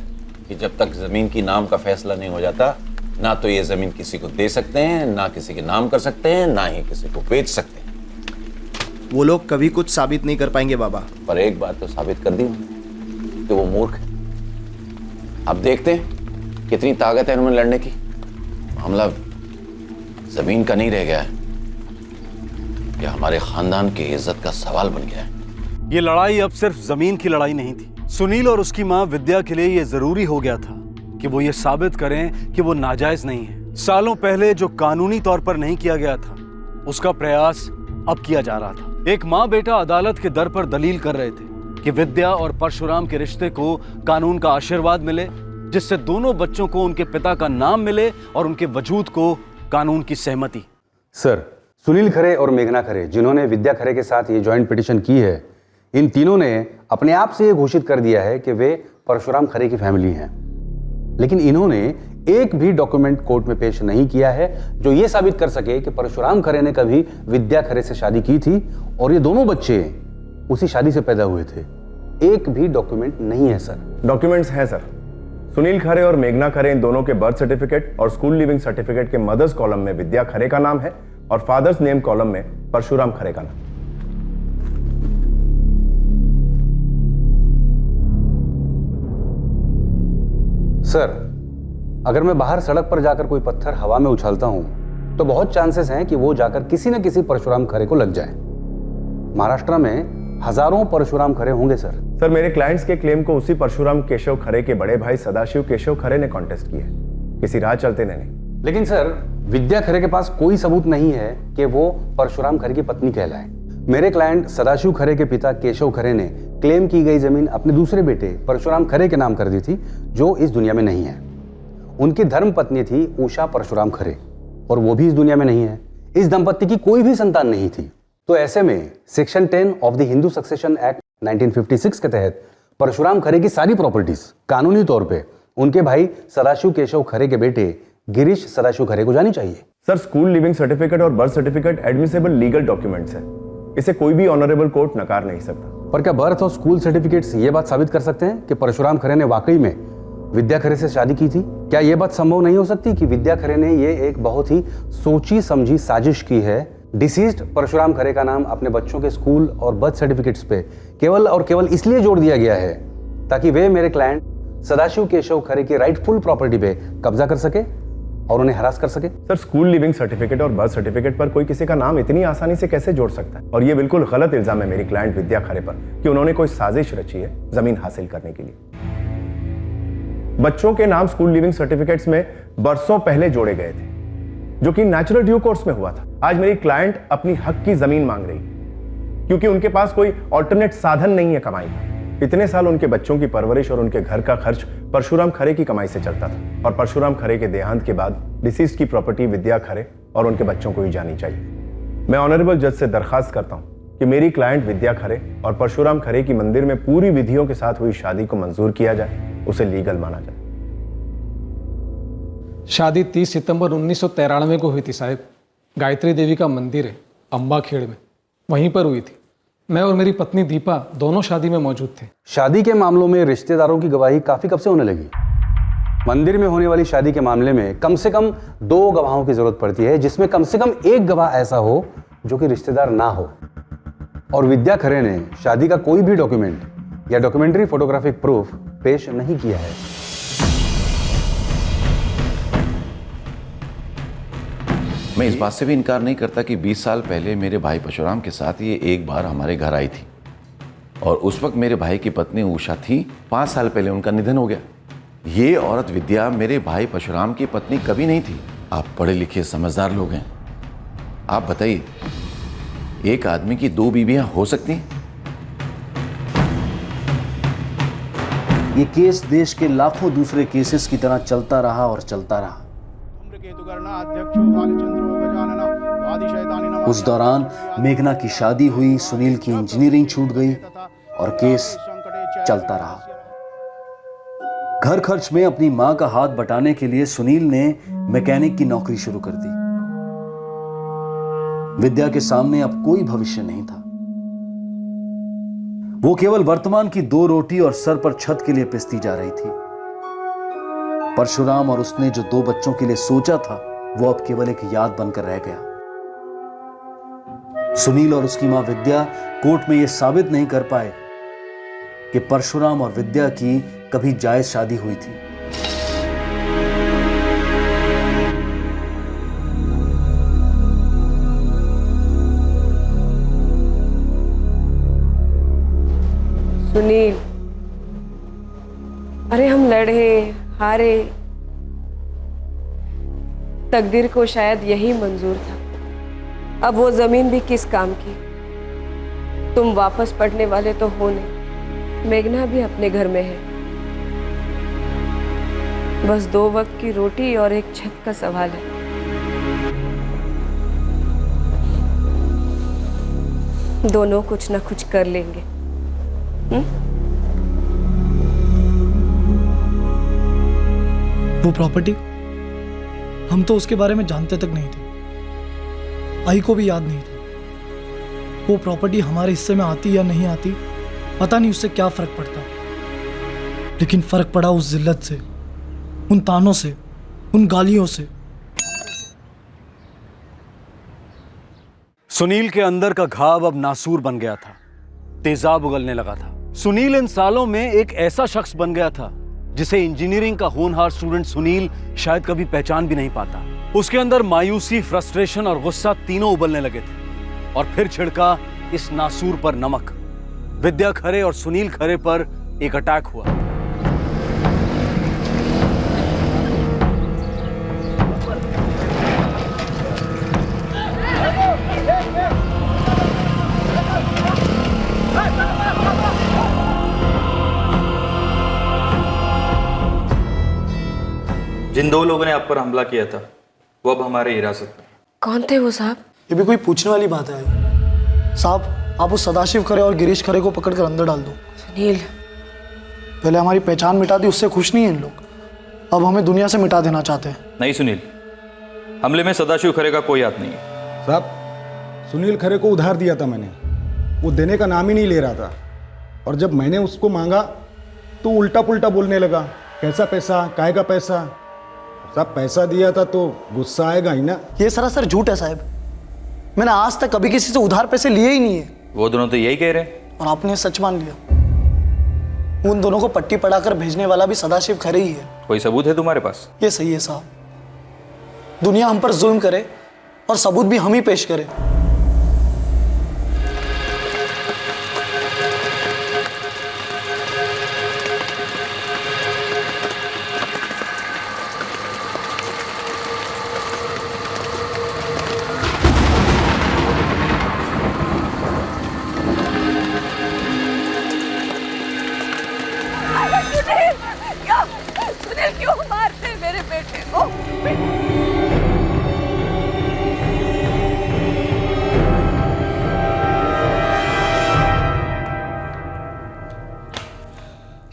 कि जब तक जमीन की नाम का फैसला नहीं हो जाता, ना तो ये जमीन किसी को दे सकते हैं, ना किसी के नाम कर सकते हैं, ना ही किसी को बेच सकते हैं। वो लोग कभी कुछ साबित नहीं कर पाएंगे बाबा। पर एक बात तो साबित कर दी कि वो मूर्ख है। अब देखते हैं कितनी ताकत है उन्हें लड़ने की। मामला जमीन का नहीं रह गया है, यह हमारे खानदान की इज्जत का सवाल बन गया है। ये लड़ाई अब सिर्फ जमीन की लड़ाई नहीं थी। सुनील और उसकी मां विद्या के लिए यह जरूरी हो गया था कि वो ये साबित करें कि वो नाजायज नहीं है। सालों पहले जो कानूनी तौर पर नहीं किया गया था, उसका प्रयास अब किया जा रहा था। एक माँ बेटा अदालत के दर पर दलील कर रहे थे कि विद्या और परशुराम के रिश्ते को कानून का आशीर्वाद मिले, जिससे दोनों बच्चों को उनके पिता का नाम मिले और उनके वजूद को कानून की सहमति। सर, सुनील खरे और मेघना खरे जिन्होंने विद्या खरे के साथ ये ज्वाइंट पिटीशन की है, इन तीनों ने अपने आप से ये घोषित कर दिया है कि वे परशुराम खरे की फैमिली हैं। लेकिन इन्होंने एक भी डॉक्यूमेंट कोर्ट में पेश नहीं किया है जो ये साबित कर सके कि परशुराम खरे ने कभी विद्या खरे से शादी की थी और ये दोनों बच्चे उसी शादी से पैदा हुए थे। एक भी डॉक्यूमेंट नहीं है सर। डॉक्यूमेंट्स हैं सर। सुनील खरे और मेघना खरे इन दोनों के बर्थ सर्टिफिकेट और स्कूल लिविंग सर्टिफिकेट के मदर्स कॉलम में विद्या खरे का नाम है और फादर्स नेम कॉलम में परशुराम खरे का नाम। सर, अगर मैं बाहर सड़क पर जाकर कोई पत्थर हवा में उछालता हूं तो बहुत चांसेस हैं कि वो जाकर किसी न किसी परशुराम खरे को लग जाए। महाराष्ट्र में हजारों परशुराम खरे होंगे सर। सर, मेरे क्लाइंट्स के क्लेम को उसी परशुराम केशव खरे के बड़े भाई सदाशिव केशव खरे ने कॉन्टेस्ट किया, किसी राह चलते नहीं। लेकिन सर, विद्या खरे के पास कोई सबूत नहीं है कि वो परशुराम खरे की पत्नी कहलाए। मेरे क्लाइंट सदाशिव खरे के पिता केशव खरे ने क्लेम की गई जमीन अपने दूसरे बेटे परशुराम खरे के नाम कर दी थी, जो इस दुनिया में नहीं है। उनकी धर्म पत्नी थी उषा परशुराम खरे और वो भी इस दुनिया में नहीं है। इस दंपत्ति की कोई भी संतान नहीं थी। तो ऐसे में section 10 of the Hindu succession act 1956 के तहत परशुराम खरे की सारी प्रॉपर्टीज कानूनी तौर पे उनके भाई सदाशिव केशव खरे के बेटे गिरीश सदाशिव खरे को जानी चाहिए। सर, स्कूल लिविंग सर्टिफिकेट और birth certificate admissible legal documents हैं, इसे कोई भी ऑनरेबल कोर्ट नकार नहीं सकता। पर क्या बर्थ और स्कूल सर्टिफिकेट्स ये बात साबित कर सकते हैं कि परशुराम खरे ने वाकई में विद्या खरे से शादी की थी? क्या यह बात संभव नहीं हो सकती कि विद्या खरे ने ये एक बहुत ही सोची समझी साजिश की है, डिसीज्ड परशुराम खरे का नाम अपने बच्चों के स्कूल और बर्थ सर्टिफिकेट्स पे केवल और केवल इसलिए जोड़ दिया गया है ताकि वे मेरे क्लाइंट सदाशिव केशव खरे की राइटफुल प्रॉपर्टी पे कब्जा कर सके और उन्हें हरास कर सके? सर, स्कूल लिविंग सर्टिफिकेट और बर्थ सर्टिफिकेट पर कोई किसी का नाम इतनी आसानी से कैसे जोड़ सकता है? और ये बिल्कुल गलत इल्जाम है मेरी क्लाइंट विद्या खरे पर कि उन्होंने कोई साजिश रची है जमीन हासिल करने के लिए। बच्चों के नाम स्कूल लिविंग सर्टिफिकेट्स में बरसों पहले जोड़े गए थे, जो कि नेचुरल ड्यू कोर्स में हुआ था। आज मेरी क्लाइंट अपनी हक की जमीन मांग रही है क्योंकि उनके पास कोई ऑल्टरनेट साधन नहीं है कमाई का। इतने साल उनके बच्चों की परवरिश और उनके घर का खर्च परशुराम खरे की कमाई से चलता था और परशुराम खरे के देहांत के बाद डिसीज की प्रॉपर्टी विद्या खरे और उनके बच्चों को ही जानी चाहिए। मैं ऑनरेबल जज से दरखास्त करता हूं कि मेरी क्लाइंट विद्या खरे और परशुराम खरे की मंदिर में पूरी विधियों के साथ हुई शादी को मंजूर किया जाए, उसे लीगल माना जाए। शादी 30 सितंबर 1993 को हुई थी साहब। गायत्री देवी का मंदिर है अम्बाखेड़ में, वहीं पर हुई थी। मैं और मेरी पत्नी दीपा दोनों शादी में मौजूद थे। शादी के मामलों में रिश्तेदारों की गवाही काफी कब से होने लगी? मंदिर में होने वाली शादी के मामले में कम से कम 2 गवाहों की जरूरत पड़ती है, जिसमें कम से कम एक गवाह ऐसा हो जो कि रिश्तेदार ना हो। और विद्या खरे ने शादी का कोई भी डॉक्यूमेंट या डॉक्यूमेंट्री फोटोग्राफिक प्रूफ पेश नहीं किया है। मैं इस बात से भी इनकार नहीं करता कि 20 साल पहले मेरे भाई परशुराम के साथ ये एक बार हमारे घर आई थी और उस वक्त मेरे भाई की पत्नी उषा थी। 5 साल पहले उनका निधन हो गया। ये औरत विद्या मेरे भाई परशुराम की पत्नी कभी नहीं थी। आप पढ़े लिखे समझदार लोग हैं, आप बताइए, एक आदमी की 2 बीवियां हो सकती हैं? ये केस देश के लाखों दूसरे केसेस की तरह चलता रहा और चलता रहा। उस दौरान मेघना की शादी हुई, सुनील की इंजीनियरिंग छूट गई और केस चलता रहा। घर खर्च में अपनी मां का हाथ बटाने के लिए सुनील ने मैकेनिक की नौकरी शुरू कर दी। विद्या के सामने अब कोई भविष्य नहीं था। वो केवल वर्तमान की 2 रोटी और सर पर छत के लिए पिसती जा रही थी। परशुराम और उसने जो 2 बच्चों के लिए सोचा था वो अब केवल एक याद बनकर रह गया। सुनील और उसकी मां विद्या कोर्ट में यह साबित नहीं कर पाए कि परशुराम और विद्या की कभी जायज शादी हुई थी। सुनील, अरे हम लड़े हारे, तकदीर को शायद यही मंजूर था। अब वो जमीन भी किस काम की। तुम वापस पढ़ने वाले तो हो नहीं, मेघना भी अपने घर में है। बस 2 वक्त की रोटी और एक छत का सवाल है। दोनों कुछ ना कुछ कर लेंगे। वो प्रॉपर्टी, हम तो उसके बारे में जानते तक नहीं थे, आई को भी याद नहीं था। वो प्रॉपर्टी हमारे हिस्से में आती या नहीं आती पता नहीं, उससे क्या फर्क पड़ता। लेकिन फर्क पड़ा उस जिल्लत से, उन तानों से, उन गालियों से। सुनील के अंदर का घाव अब नासूर बन गया था, तेजाब उगलने लगा था। सुनील इन सालों में एक ऐसा शख्स बन गया था जिसे इंजीनियरिंग का होनहार स्टूडेंट सुनील शायद कभी पहचान भी नहीं पाता। उसके अंदर मायूसी, फ्रस्ट्रेशन और गुस्सा तीनों उबलने लगे थे और फिर छिड़का इस नासूर पर नमक। विद्या खरे और सुनील खरे पर एक अटैक हुआ। जिन 2 लोगों ने आप पर हमला किया था वो अब हमारे हिरासत में। कौन थे वो साहब? ये भी कोई पूछने वाली बात है साहब? आप उस सदाशिव खरे और गिरीश खरे को पकड़कर अंदर डाल दो। सुनील, पहले हमारी पहचान मिटा दी, उससे खुश नहीं है इन लोग, अब हमें दुनिया से मिटा देना चाहते हैं। नहीं सुनील, हमले में सदाशिव खरे का कोई हाथ नहीं है। साहब, सुनील खरे को उधार दिया था मैंने, वो देने का नाम ही नहीं ले रहा था। और जब मैंने उसको मांगा तो उल्टा पुल्टा बोलने लगा, कैसा पैसा, काहे का पैसा। साहब, पैसा दिया था तो गुस्सा आएगा ही ना। ये सरासर झूठ है साहब, मैंने आज तक कभी किसी से उधार पैसे लिए ही नहीं है। वो दोनों तो यही कह रहे हैं और आपने सच मान लिया। उन दोनों को पट्टी पढ़ाकर भेजने वाला भी सदाशिव खरे ही है। कोई सबूत है तुम्हारे पास? ये सही है साहब, दुनिया हम पर जुल्म करे और सबूत भी हम ही पेश करें।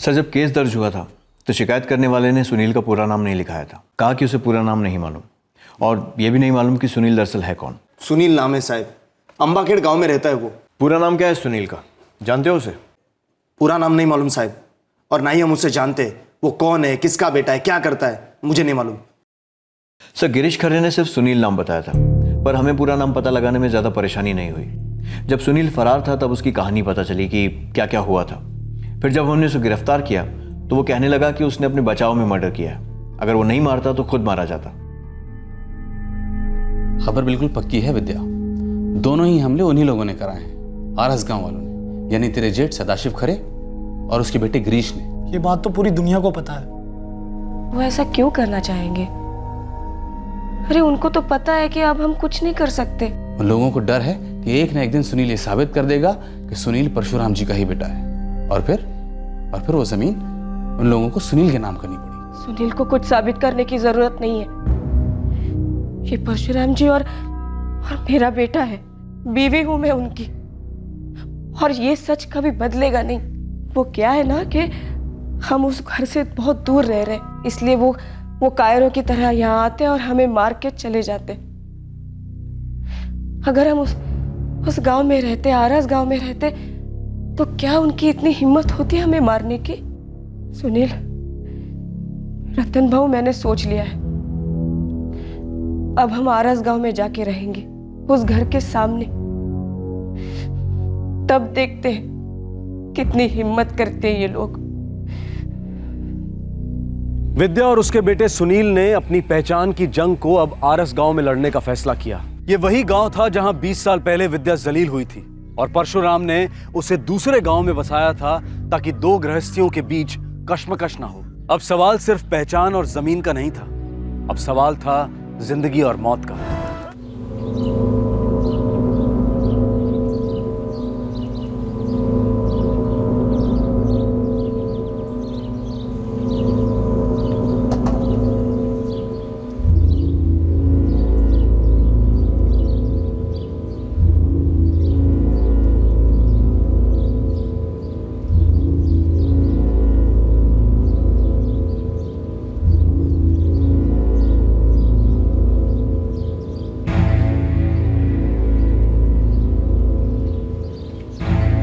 सर, जब केस दर्ज हुआ था तो शिकायत करने वाले ने सुनील का पूरा नाम नहीं लिखाया था। कहा कि उसे पूरा नाम नहीं मालूम और ये भी नहीं मालूम कि सुनील दरअसल है कौन। सुनील नाम है साहब, अंबाखेड़ गांव में रहता है वो। पूरा नाम क्या है सुनील का, जानते हो उसे? पूरा नाम नहीं मालूम साहब, और ना ही हम उससे जानते वो कौन है, किसका बेटा है, क्या करता है, मुझे नहीं मालूम। सर, गिरीश खरे ने सिर्फ सुनील नाम बताया था, पर हमें पूरा नाम पता लगाने में ज़्यादा परेशानी नहीं हुई। जब सुनील फरार था तब उसकी कहानी पता चली कि क्या क्या हुआ था। फिर जब हमने उसे गिरफ्तार किया तो वो कहने लगा कि उसने अपने बचाव में मर्डर किया है। अगर वो नहीं मारता तो खुद मारा जाता। खबर बिल्कुल पक्की है विद्या, दोनों ही हमले उन्हीं लोगों ने कराए हैं, आरस गांव वालों ने, यानी तेरे जेठ सदाशिव खरे और उसके बेटे गिरीश ने। ये बात तो पूरी दुनिया को पता है। वो ऐसा क्यों करना चाहेंगे? अरे उनको तो पता है कि अब हम कुछ नहीं कर सकते। उन लोगों को डर है कि एक ना एक दिन सुनील ये साबित कर देगा कि सुनील परशुराम जी का ही बेटा है, और फिर वो जमीन उन लोगों को सुनील के नाम करनी पड़ी। सुनील को कुछ साबित करने की जरूरत नहीं है। ये परशुराम जी और मेरा बेटा है, बीवी हूं मैं उनकी, और ये सच कभी बदलेगा नहीं। वो क्या है ना कि हम उस घर से बहुत दूर रह रहे, इसलिए वो कायरों की तरह यहाँ आते और हमें मार के चले जाते। अगर हम उस गांव में रहते, आरस गांव में रहते, तो क्या उनकी इतनी हिम्मत होती हमें मारने की? सुनील, रतन भाऊ, मैंने सोच लिया है, अब हम आरस गांव में जाके रहेंगे, उस घर के सामने। तब देखते हैं कितनी हिम्मत करते हैं ये लोग। विद्या और उसके बेटे सुनील ने अपनी पहचान की जंग को अब आरस गांव में लड़ने का फैसला किया। ये वही गांव था जहां 20 साल पहले विद्या जलील हुई थी और परशुराम ने उसे दूसरे गांव में बसाया था ताकि दो गृहस्थियों के बीच कश्मकश ना हो। अब सवाल सिर्फ पहचान और जमीन का नहीं था, अब सवाल था जिंदगी और मौत का।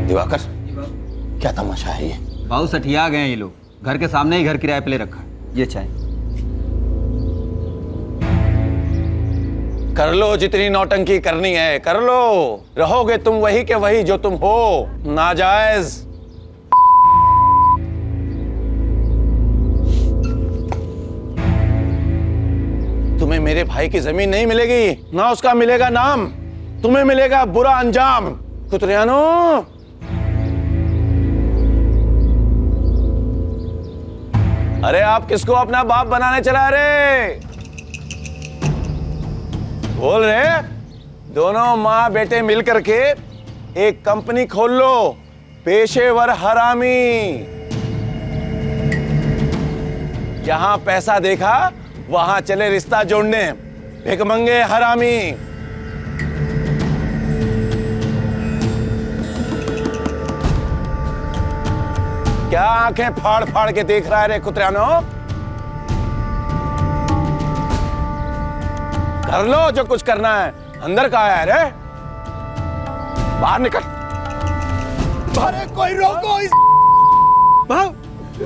दिवाकर, क्या तमाशा है ये? भाऊ सठिया गए हैं ये लोग, घर के सामने ही घर किराए पे ले रखा है। ये चाय कर लो, जितनी नौटंकी करनी है कर लो, रहोगे तुम वही के वही जो तुम हो, नाजायज। तुम्हें मेरे भाई की जमीन नहीं मिलेगी, ना उसका मिलेगा नाम, तुम्हें मिलेगा बुरा अंजाम। कुतरियानो, अरे आप किसको अपना बाप बनाने चला रहे? बोल रहे दोनों माँ बेटे मिलकर के एक कंपनी खोल लो, पेशेवर हरामी। जहां पैसा देखा वहां चले रिश्ता जोड़ने, भिखमंगे हरामी। क्या आंखें फाड़ फाड़ के देख रहा है रे कुतरानो? कर लो जो कुछ करना है। अंदर कहाँ है रे? बाहर निकल। अरे कोई रोको इस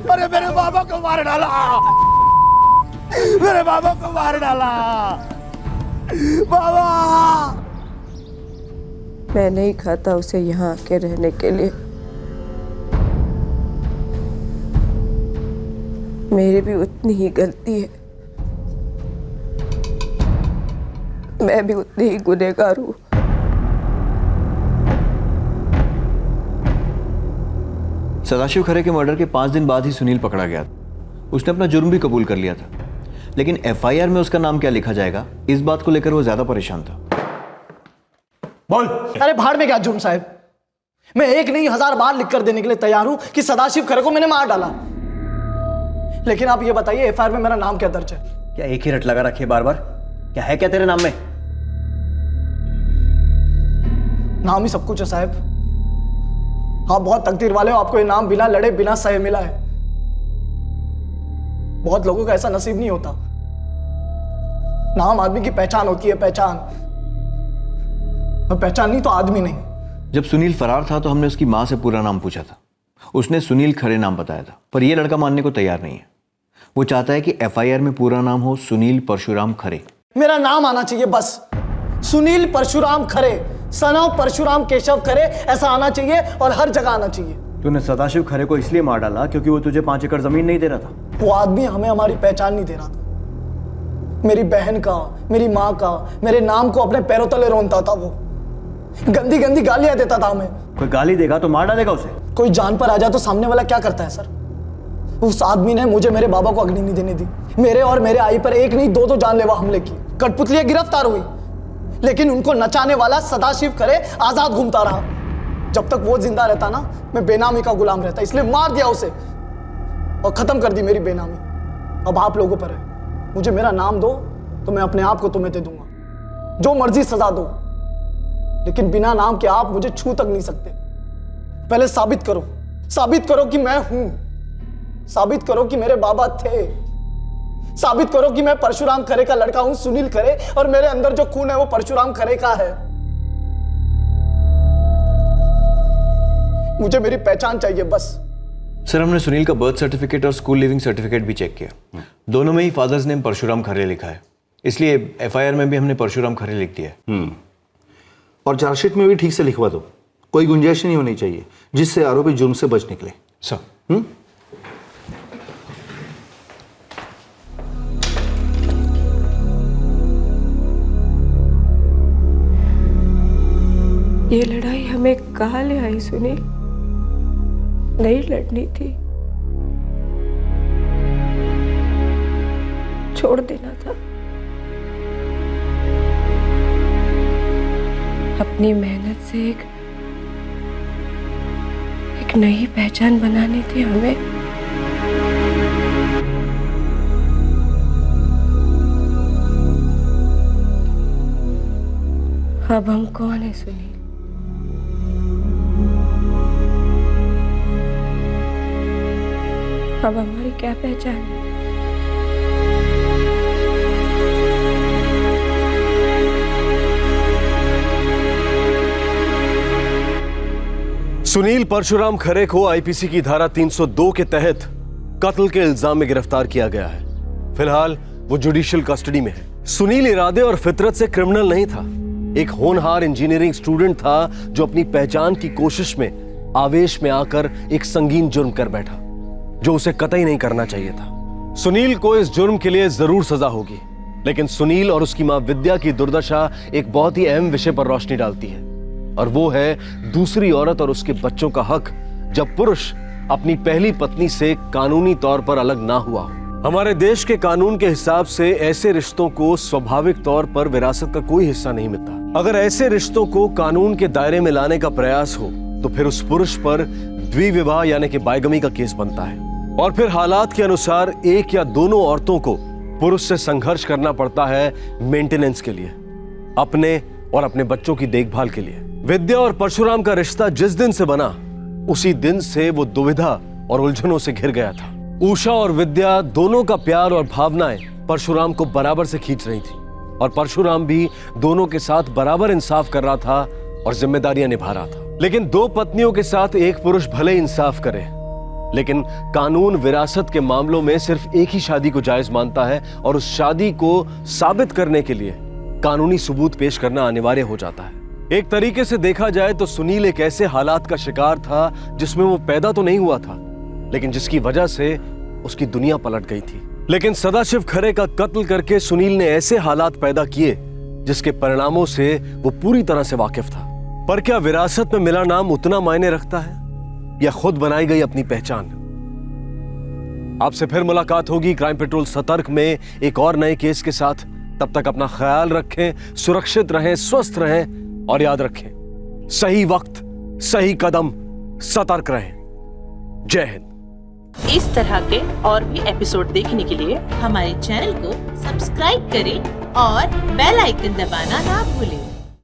अरे मेरे बाबा को मार डाला, मेरे बाबा को मार डाला। बाबा, मैं नहीं खाता उसे यहाँ आके रहने के लिए। मेरी भी उतनी ही गलती है, मैं भी उतनी ही गुनहगार हूँ। सदाशिव खरे के मर्डर के 5 दिन बाद ही सुनील पकड़ा गया। उसने अपना जुर्म भी कबूल कर लिया था, लेकिन एफआईआर में उसका नाम क्या लिखा जाएगा, इस बात को लेकर वो ज्यादा परेशान था। बोल। अरे भाड़ में क्या जुर्म साहब, मैं एक नहीं 1000 बार लिख कर देने के लिए तैयार हूं कि सदाशिव खरे को मैंने मार डाला, लेकिन आप ये बताइए एफआईआर में मेरा नाम क्या दर्ज है? क्या एक ही रट लगा रखी है बार बार? क्या है क्या तेरे नाम में? नाम ही सब कुछ है साहब। आप बहुत तकदीर वाले हो, आपको ये नाम बिना लड़े बिना सहे मिला है। बहुत लोगों का ऐसा नसीब नहीं होता। नाम आदमी की पहचान होती है, पहचान। और पहचान नहीं तो आदमी नहीं। जब सुनील फरार था तो हमने उसकी माँ से पूरा नाम पूछा था। उसने सुनील खरे नाम बताया था, पर यह लड़का मानने को तैयार नहीं है। वो चाहता है कि एफआईआर में पूरा नाम हो सुनील परशुराम खरे। मेरा नाम आना चाहिए बस, सुनील परशुराम खरे, सन ऑफ परशुराम केशव खरे, ऐसा आना चाहिए और हर जगह आना चाहिए। तूने सदाशिव खरे को इसलिए मार डाला क्योंकि वो तुझे 5 एकड़ जमीन नहीं दे रहा था। वो आदमी हमें हमारी पहचान नहीं दे रहा था। मेरी बहन का, मेरी माँ का, मेरे नाम को अपने पैरों तले रोनता था। वो गंदी गंदी गालियां देता था हमें। कोई गाली देगा तो मार डालेगा उसे। कोई जान पर आ जाए तो सामने वाला क्या करता है सर? उस आदमी ने मुझे मेरे बाबा को अग्नि नहीं देने दी। मेरे और मेरे आई पर एक नहीं दो जानलेवा हमले किए। कठपुतलियां गिरफ्तार हुई, लेकिन उनको नचाने वाला सदाशिव खरे आजाद घूमता रहा। जब तक वो जिंदा रहता ना, मैं बेनामी का गुलाम रहता, इसलिए मार दिया उसे और खत्म कर दी मेरी बेनामी। अब आप लोगों पर है, मुझे मेरा नाम दो तो मैं अपने आप को तुम्हें दे दूंगा। जो मर्जी सजा दो, लेकिन बिना नाम के आप मुझे छू तक नहीं सकते। पहले साबित करो, साबित करो कि मैं हूं, साबित करो कि मेरे बाबा थे, साबित करो कि मैं परशुराम खरे का लड़का हूं, सुनील खरे, और मेरे अंदर जो खून है वो परशुराम खरे का है। मुझे मेरी पहचान चाहिए बस। सर, हमने सुनील का बर्थ सर्टिफिकेट और स्कूल लिविंग सर्टिफिकेट भी चेक किया। दोनों में ही फादर्स नेम परशुराम खरे लिखा है, इसलिए एफआईआर में भी हमने परशुराम खरे लिख दिया है। और चार्जशीट में भी ठीक से लिखवा दो, कोई गुंजाइश नहीं होनी चाहिए जिससे आरोपी जुर्म से बच निकले। सर। ये लड़ाई हमें कहाँ ले आई सुनील? नहीं लड़नी थी, छोड़ देना था। अपनी मेहनत से एक नई पहचान बनानी थी हमें। अब हम कौन है सुनील? अब हमारी क्या पहचान है? सुनील परशुराम खरे को आईपीसी की धारा 302 के तहत कत्ल के इल्जाम में गिरफ्तार किया गया है। फिलहाल वो जुडिशियल कस्टडी में है। सुनील इरादे और फितरत से क्रिमिनल नहीं था। एक होनहार इंजीनियरिंग स्टूडेंट था जो अपनी पहचान की कोशिश में आवेश में आकर एक संगीन जुर्म कर बैठा जो उसे कतई नहीं करना चाहिए था। सुनील को इस जुर्म के लिए जरूर सजा होगी, लेकिन सुनील और उसकी मां विद्या की दुर्दशा एक बहुत ही अहम विषय पर रोशनी डालती है, और वो है दूसरी औरत और उसके बच्चों का हक जब पुरुष अपनी पहली पत्नी से कानूनी तौर पर अलग ना हुआ हो। हमारे देश के कानून के हिसाब से ऐसे रिश्तों को स्वाभाविक तौर पर विरासत का कोई हिस्सा नहीं मिलता। अगर ऐसे रिश्तों को कानून के दायरे में लाने का प्रयास हो तो फिर उस पुरुष पर द्विविवाह यानी कि बायगमी का केस बनता है, और फिर हालात के अनुसार एक या दोनों औरतों को पुरुष से संघर्ष करना पड़ता है मेंटेनेंस के लिए, अपने और अपने बच्चों की देखभाल के लिए। विद्या और परशुराम का रिश्ता जिस दिन से बना उसी दिन से वो दुविधा और उलझनों से घिर गया था। उषा और विद्या दोनों का प्यार और भावनाएं परशुराम को बराबर से खींच रही थी, और परशुराम भी दोनों के साथ बराबर इंसाफ कर रहा था और जिम्मेदारियां निभा रहा था। लेकिन दो पत्नियों के साथ एक पुरुष भले इंसाफ करे, लेकिन कानून विरासत के मामलों में सिर्फ एक ही शादी को जायज मानता है, और उस शादी को साबित करने के लिए कानूनी सबूत पेश करना अनिवार्य हो जाता है। एक तरीके से देखा जाए तो सुनील एक ऐसे हालात का शिकार था जिसमें वो पैदा तो नहीं हुआ था, लेकिन जिसकी वजह से उसकी दुनिया पलट गई थी। लेकिन सदाशिव खरे का कत्ल करके सुनील ने ऐसे हालात पैदा किए जिसके परिणामों से वो पूरी तरह से वाकिफ था। पर क्या विरासत में मिला नाम उतना मायने रखता है या खुद बनाई गई अपनी पहचान? आपसे फिर मुलाकात होगी क्राइम पेट्रोल सतर्क में एक और नए केस के साथ। तब तक अपना ख्याल रखें, सुरक्षित रहें, स्वस्थ रहें, और याद रखें, सही वक्त सही कदम, सतर्क रहें। जय हिंद। इस तरह के और भी एपिसोड देखने के लिए हमारे चैनल को सब्सक्राइब करें और बेल आइकन दबाना ना भूलें।